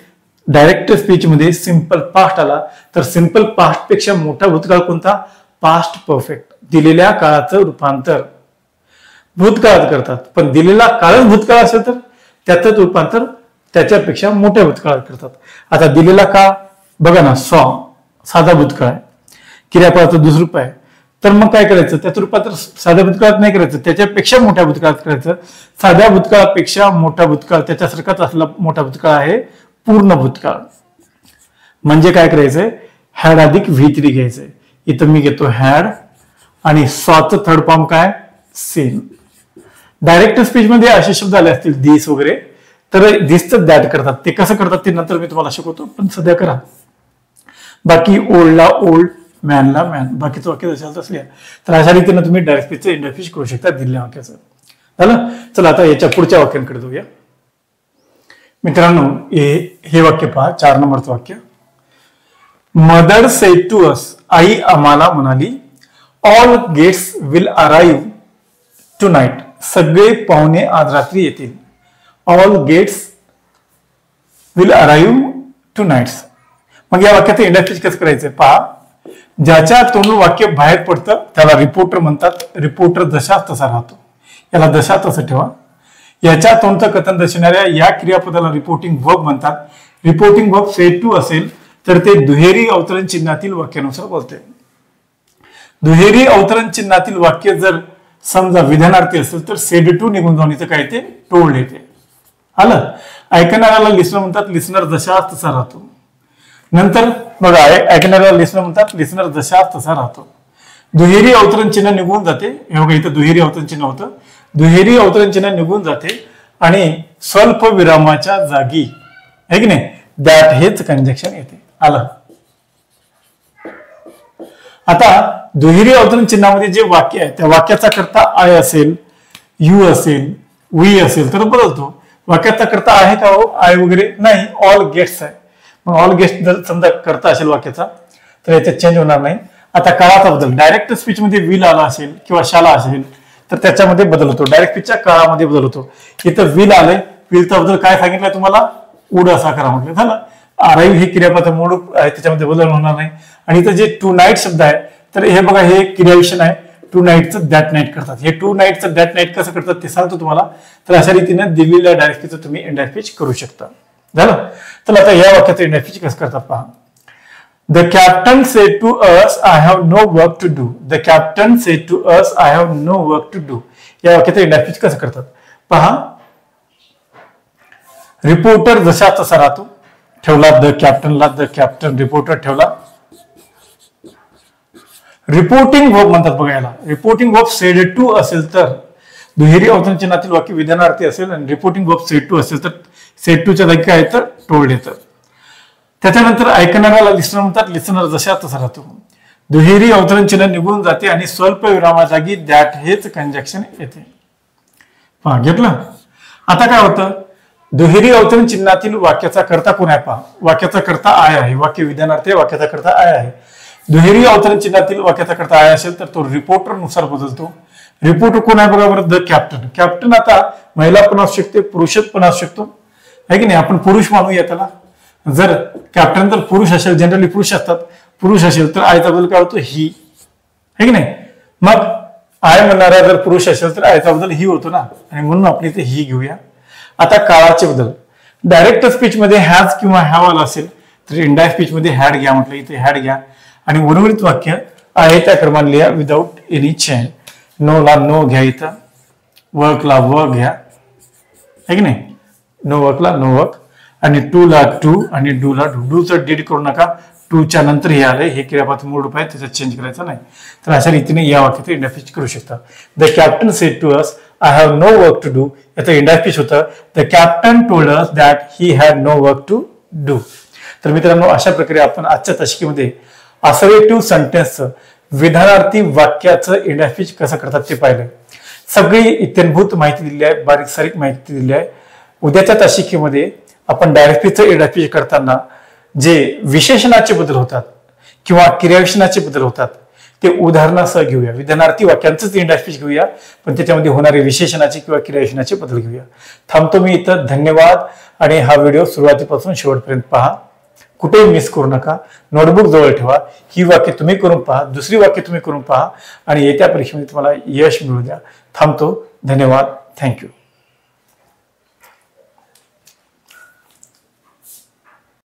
डायरेक्ट स्पीच मध्ये सिंपल पास्ट आला तर सिंपल पास्ट पेक्षा मोठा भूतकाळ कोणता, पास्ट परफेक्ट. दिलेल्या काळाचं रूपांतर भूतकाळात करतात, पण दिलेला काळच भूतकाळ असेल तर त्याचं रूपांतर त्याच्यापेक्षा मोठ्या भूतकाळात करतात. आता दिलेला काळ बघा ना, साधा भूतकाळ आहे, क्रियापदाचं दुसरं रूप आहे, तर मग काय करायचं, त्याचं रूपांतर साध्या भूतकाळात नाही करायचं, त्याच्यापेक्षा मोठ्या भूतकाळात करायचं. साध्या भूतकाळापेक्षा मोठा भूतकाळ त्याच्यासारखाच असला मोठा भूतकाळ आहे पूर्ण भूतकाळ. म्हणजे काय करायचंय, हॅड अधिक V3 घ्यायचंय. इथं मी घेतो हॅड आणि सॉचं थर्ड फॉर्म काय, सेम. डायरेक्ट स्पीच मध्ये असे शब्द आले असतील दिस वगैरे, तर दिसचं दॅट करतात. ते कसं करतात ते नंतर मी तुम्हाला शिकवतो, पण सध्या करा. बाकी ओल्डला ओल्ड, मॅनला मॅन, बाकीचं वाक्य जसं असल्या तर अशा रीतीने तुम्ही डायरेक्ट स्पीचचं इंडायरेक्ट स्पीच करू शकता दिलेल्या वाक्याचं. झालं. चला आता याच्या पुढच्या वाक्यांकडे जाऊया. मित्रांनो, हे वाक्य पहा, 4 नंबरचं वाक्य. मदर सेड टू अस, आई आम्हाला म्हणाली, all guests will arrive tonight, सगळे पाहुणे आज रात्री येतील. All guests will arrive to nights. मग या वाक्याचं इंडायरेक्ट स्पीच कसं करायचं पहा. ज्याच्या तोंडून वाक्य बाहेर पडतं त्याला रिपोर्टर म्हणतात. रिपोर्टर जशा तसा राहतो, याला जशा तसं ठेवा. याच्या तोंडचं कथन दर्शवणाऱ्या या क्रियापदाला रिपोर्टिंग वर्ब म्हणतात. रिपोर्टिंग वर्ब सेड टू असेल तर ते दुहेरी अवतरण चिन्हातील वाक्यानुसार बोलते. दुहेरी अवतरण चिन्हातील वाक्य जर समजा विधानार्थी असेल तर सेड टू निघून जाऊन इथं काय ते टोल्ड येते. आलं. ऐकणाऱ्याला लिस्नर म्हणतात, लिस्नर जशा तसा राहतो. नंतर बघा, ऐकणाऱ्याला लिस्नर म्हणतात, लिस्नर जशा तसा राहतो. दुहेरी अवतरण चिन्ह निघून जाते. हे बघा, इथं दुहेरी अवतरण चिन्ह होतं, दुहेरी अवतरण चिन्ह निघून जाते आणि स्वल्प विरामाच्या जागी आहे की नाही दॅट हेच कंजक्शन येते. आलं. आता दुहेरी अवतरण चिन्हामध्ये जे वाक्य आहे त्या वाक्याचा करता आय असेल, यू असेल, वी असेल तर बदलतो. वाक्याचा करता आहे का हो, आय वगैरे नाही, ऑल गेट्स आहे. मग ऑल गेट्स जर समजा करता असेल वाक्याचा तर याच्यात चेंज होणार नाही. आता काळाचा बदल, डायरेक्ट स्पीच मध्ये विल आला असेल किंवा शाला असेल तर त्याच्यामध्ये बदल होतो. डायरेक्ट स्पीचच्या काळामध्ये बदल होतो. इथं विल आलंय, विलचा बदल काय सांगितलंय तुम्हाला, उड असा करा म्हटलं. झालं. अराईव्ह हे क्रियापद मूळ आहे, त्याच्यामध्ये बदल होणार नाही. आणि इथं जे टू नाईट शब्द आहे तर हे बघा, हे क्रियाविशेषण आहे. टू नाईटचं दॅट नाईट करतात. हे टू नाईटचं दॅट नाईट कसं करतात ते सांगतो तुम्हाला. तर अशा रीतीने दिलेल्या डायरेक्ट स्पीचचं तुम्ही इंडायरेक्ट स्पीच करू शकता. झालं. तर आता या वाक्याचं इंडायरेक्ट स्पीच कसं करतात पहा. The captain said to us, I have no work to do. The captain said to us, I have no work to do. या वाक्याचं इंडायरेक्ट स्पीच कसं करतात पहा. रिपोर्टर जशा तसा राहतो, ठेवला द कॅप्टनला, द कॅप्टन रिपोर्टर ठेवला. रिपोर्टिंग वर्ब म्हणतात बघा याला. रिपोर्टिंग वर्ब सेड टू असेल तर दुहेरी अवतरण चिन्हातील वाक्य विधानार्थी असेल आणि रिपोर्टिंग वर्ब सेड टू असेल तर सेड टूच्या जागी काय येतं, टोल्ड येतं. त्याच्यानंतर ऐकणाऱ्याला लिस्नर म्हणतात, लिस्नर जशा तसा राहतो. दुहेरी अवतरण चिन्ह निघून जाते आणि स्वल्प विरामा जागी दॅट हेच कंजक्शन येते. पहा, घेतलं. आता काय होतं, दुहेरी अवतरण चिन्हातील वाक्याचा करता कोण आहे पहा. वाक्याचा करता आय आहे, वाक्य विधानार्थी वाक्याचा करता आय आहे. दुहेरी अवतरण चिन्हातील वाक्याचा करता आय असेल तर तो रिपोर्टर नुसार बदलतो. रिपोर्टर कोण आहे बघा बरं, द कॅप्टन. कॅप्टन आता महिला पण असू शकते, पुरुष पण असू शकतो आहे की नाही. आपण पुरुष मानूया त्याला. जर कॅप्टन तर पुरुष असेल, जनरली पुरुष असतात, पुरुष असेल तर आयचा बदल काय होतो, ही आहे की नाही. मग आय म्हणणारा जर पुरुष असेल तर आयचा बदल ही होतो ना, आणि म्हणून आपण इथे ही घेऊया. आता काळाचे बदल, डायरेक्ट स्पीच मध्ये हॅज किंवा हॅव आला असेल तर इंडायरेक्ट स्पीच मध्ये हॅड घ्या म्हटलं, इथे हॅड घ्या. आणि उर्वरित वाक्य आहे त्या क्रमाने लिहा विदाउट एनी चेंज. नो ला नो घ्या, इथं वर्कला वर्क घ्या आहे की नाही. नो वर्कला नो वर्क, आणि टू ला टू आणि डू ला डू. डूचं डीड करू नका, टूच्या नंतर हे आलंय, हे क्रियापद मूळ रूप आहे, त्याच्यात चेंज करायचं नाही. तर अशा रीतीने या वाक्याचं इंडायरेक्ट स्पीच करू शकता. The captain said to us, I have no work to do. याचं इंडायरेक्ट स्पीच होतं, the captain told us that he had no work to do. तर मित्रांनो, अशा प्रकारे आपण आजच्या तासिकेमध्ये असर्टिव्ह सेंटेन्सचं विधानार्थी वाक्याचं इंडायरेक्ट स्पीच कसं करतात ते पाहिलं. सगळी इत्यंभूत माहिती दिली आहे, बारीक सारीक माहिती दिली आहे. उद्याच्या तासिकेमध्ये आपण डायरेक्टलीचं एडाफिज करताना जे विशेषणाचे बदल होतात किंवा क्रियाविशेषणाचे बदल होतात ते उदाहरणासह घेऊया. विधानार्थी वाक्यांचंच इंडास्ट्रीज घेऊया, पण त्याच्यामध्ये होणारे विशेषणाचे किंवा क्रियाविशेषणाचे बदल घेऊया. थांबतो मी इथं. धन्यवाद. आणि हा व्हिडिओ सुरुवातीपासून शेवटपर्यंत पहा, कुठेही मिस करू नका. नोटबुक जवळ ठेवा. ही वाक्य तुम्ही करून पहा, दुसरी वाक्य तुम्ही करून पहा आणि येत्या परीक्षेमध्ये तुम्हाला यश मिळू द्या. थांबतो. धन्यवाद. थँक्यू.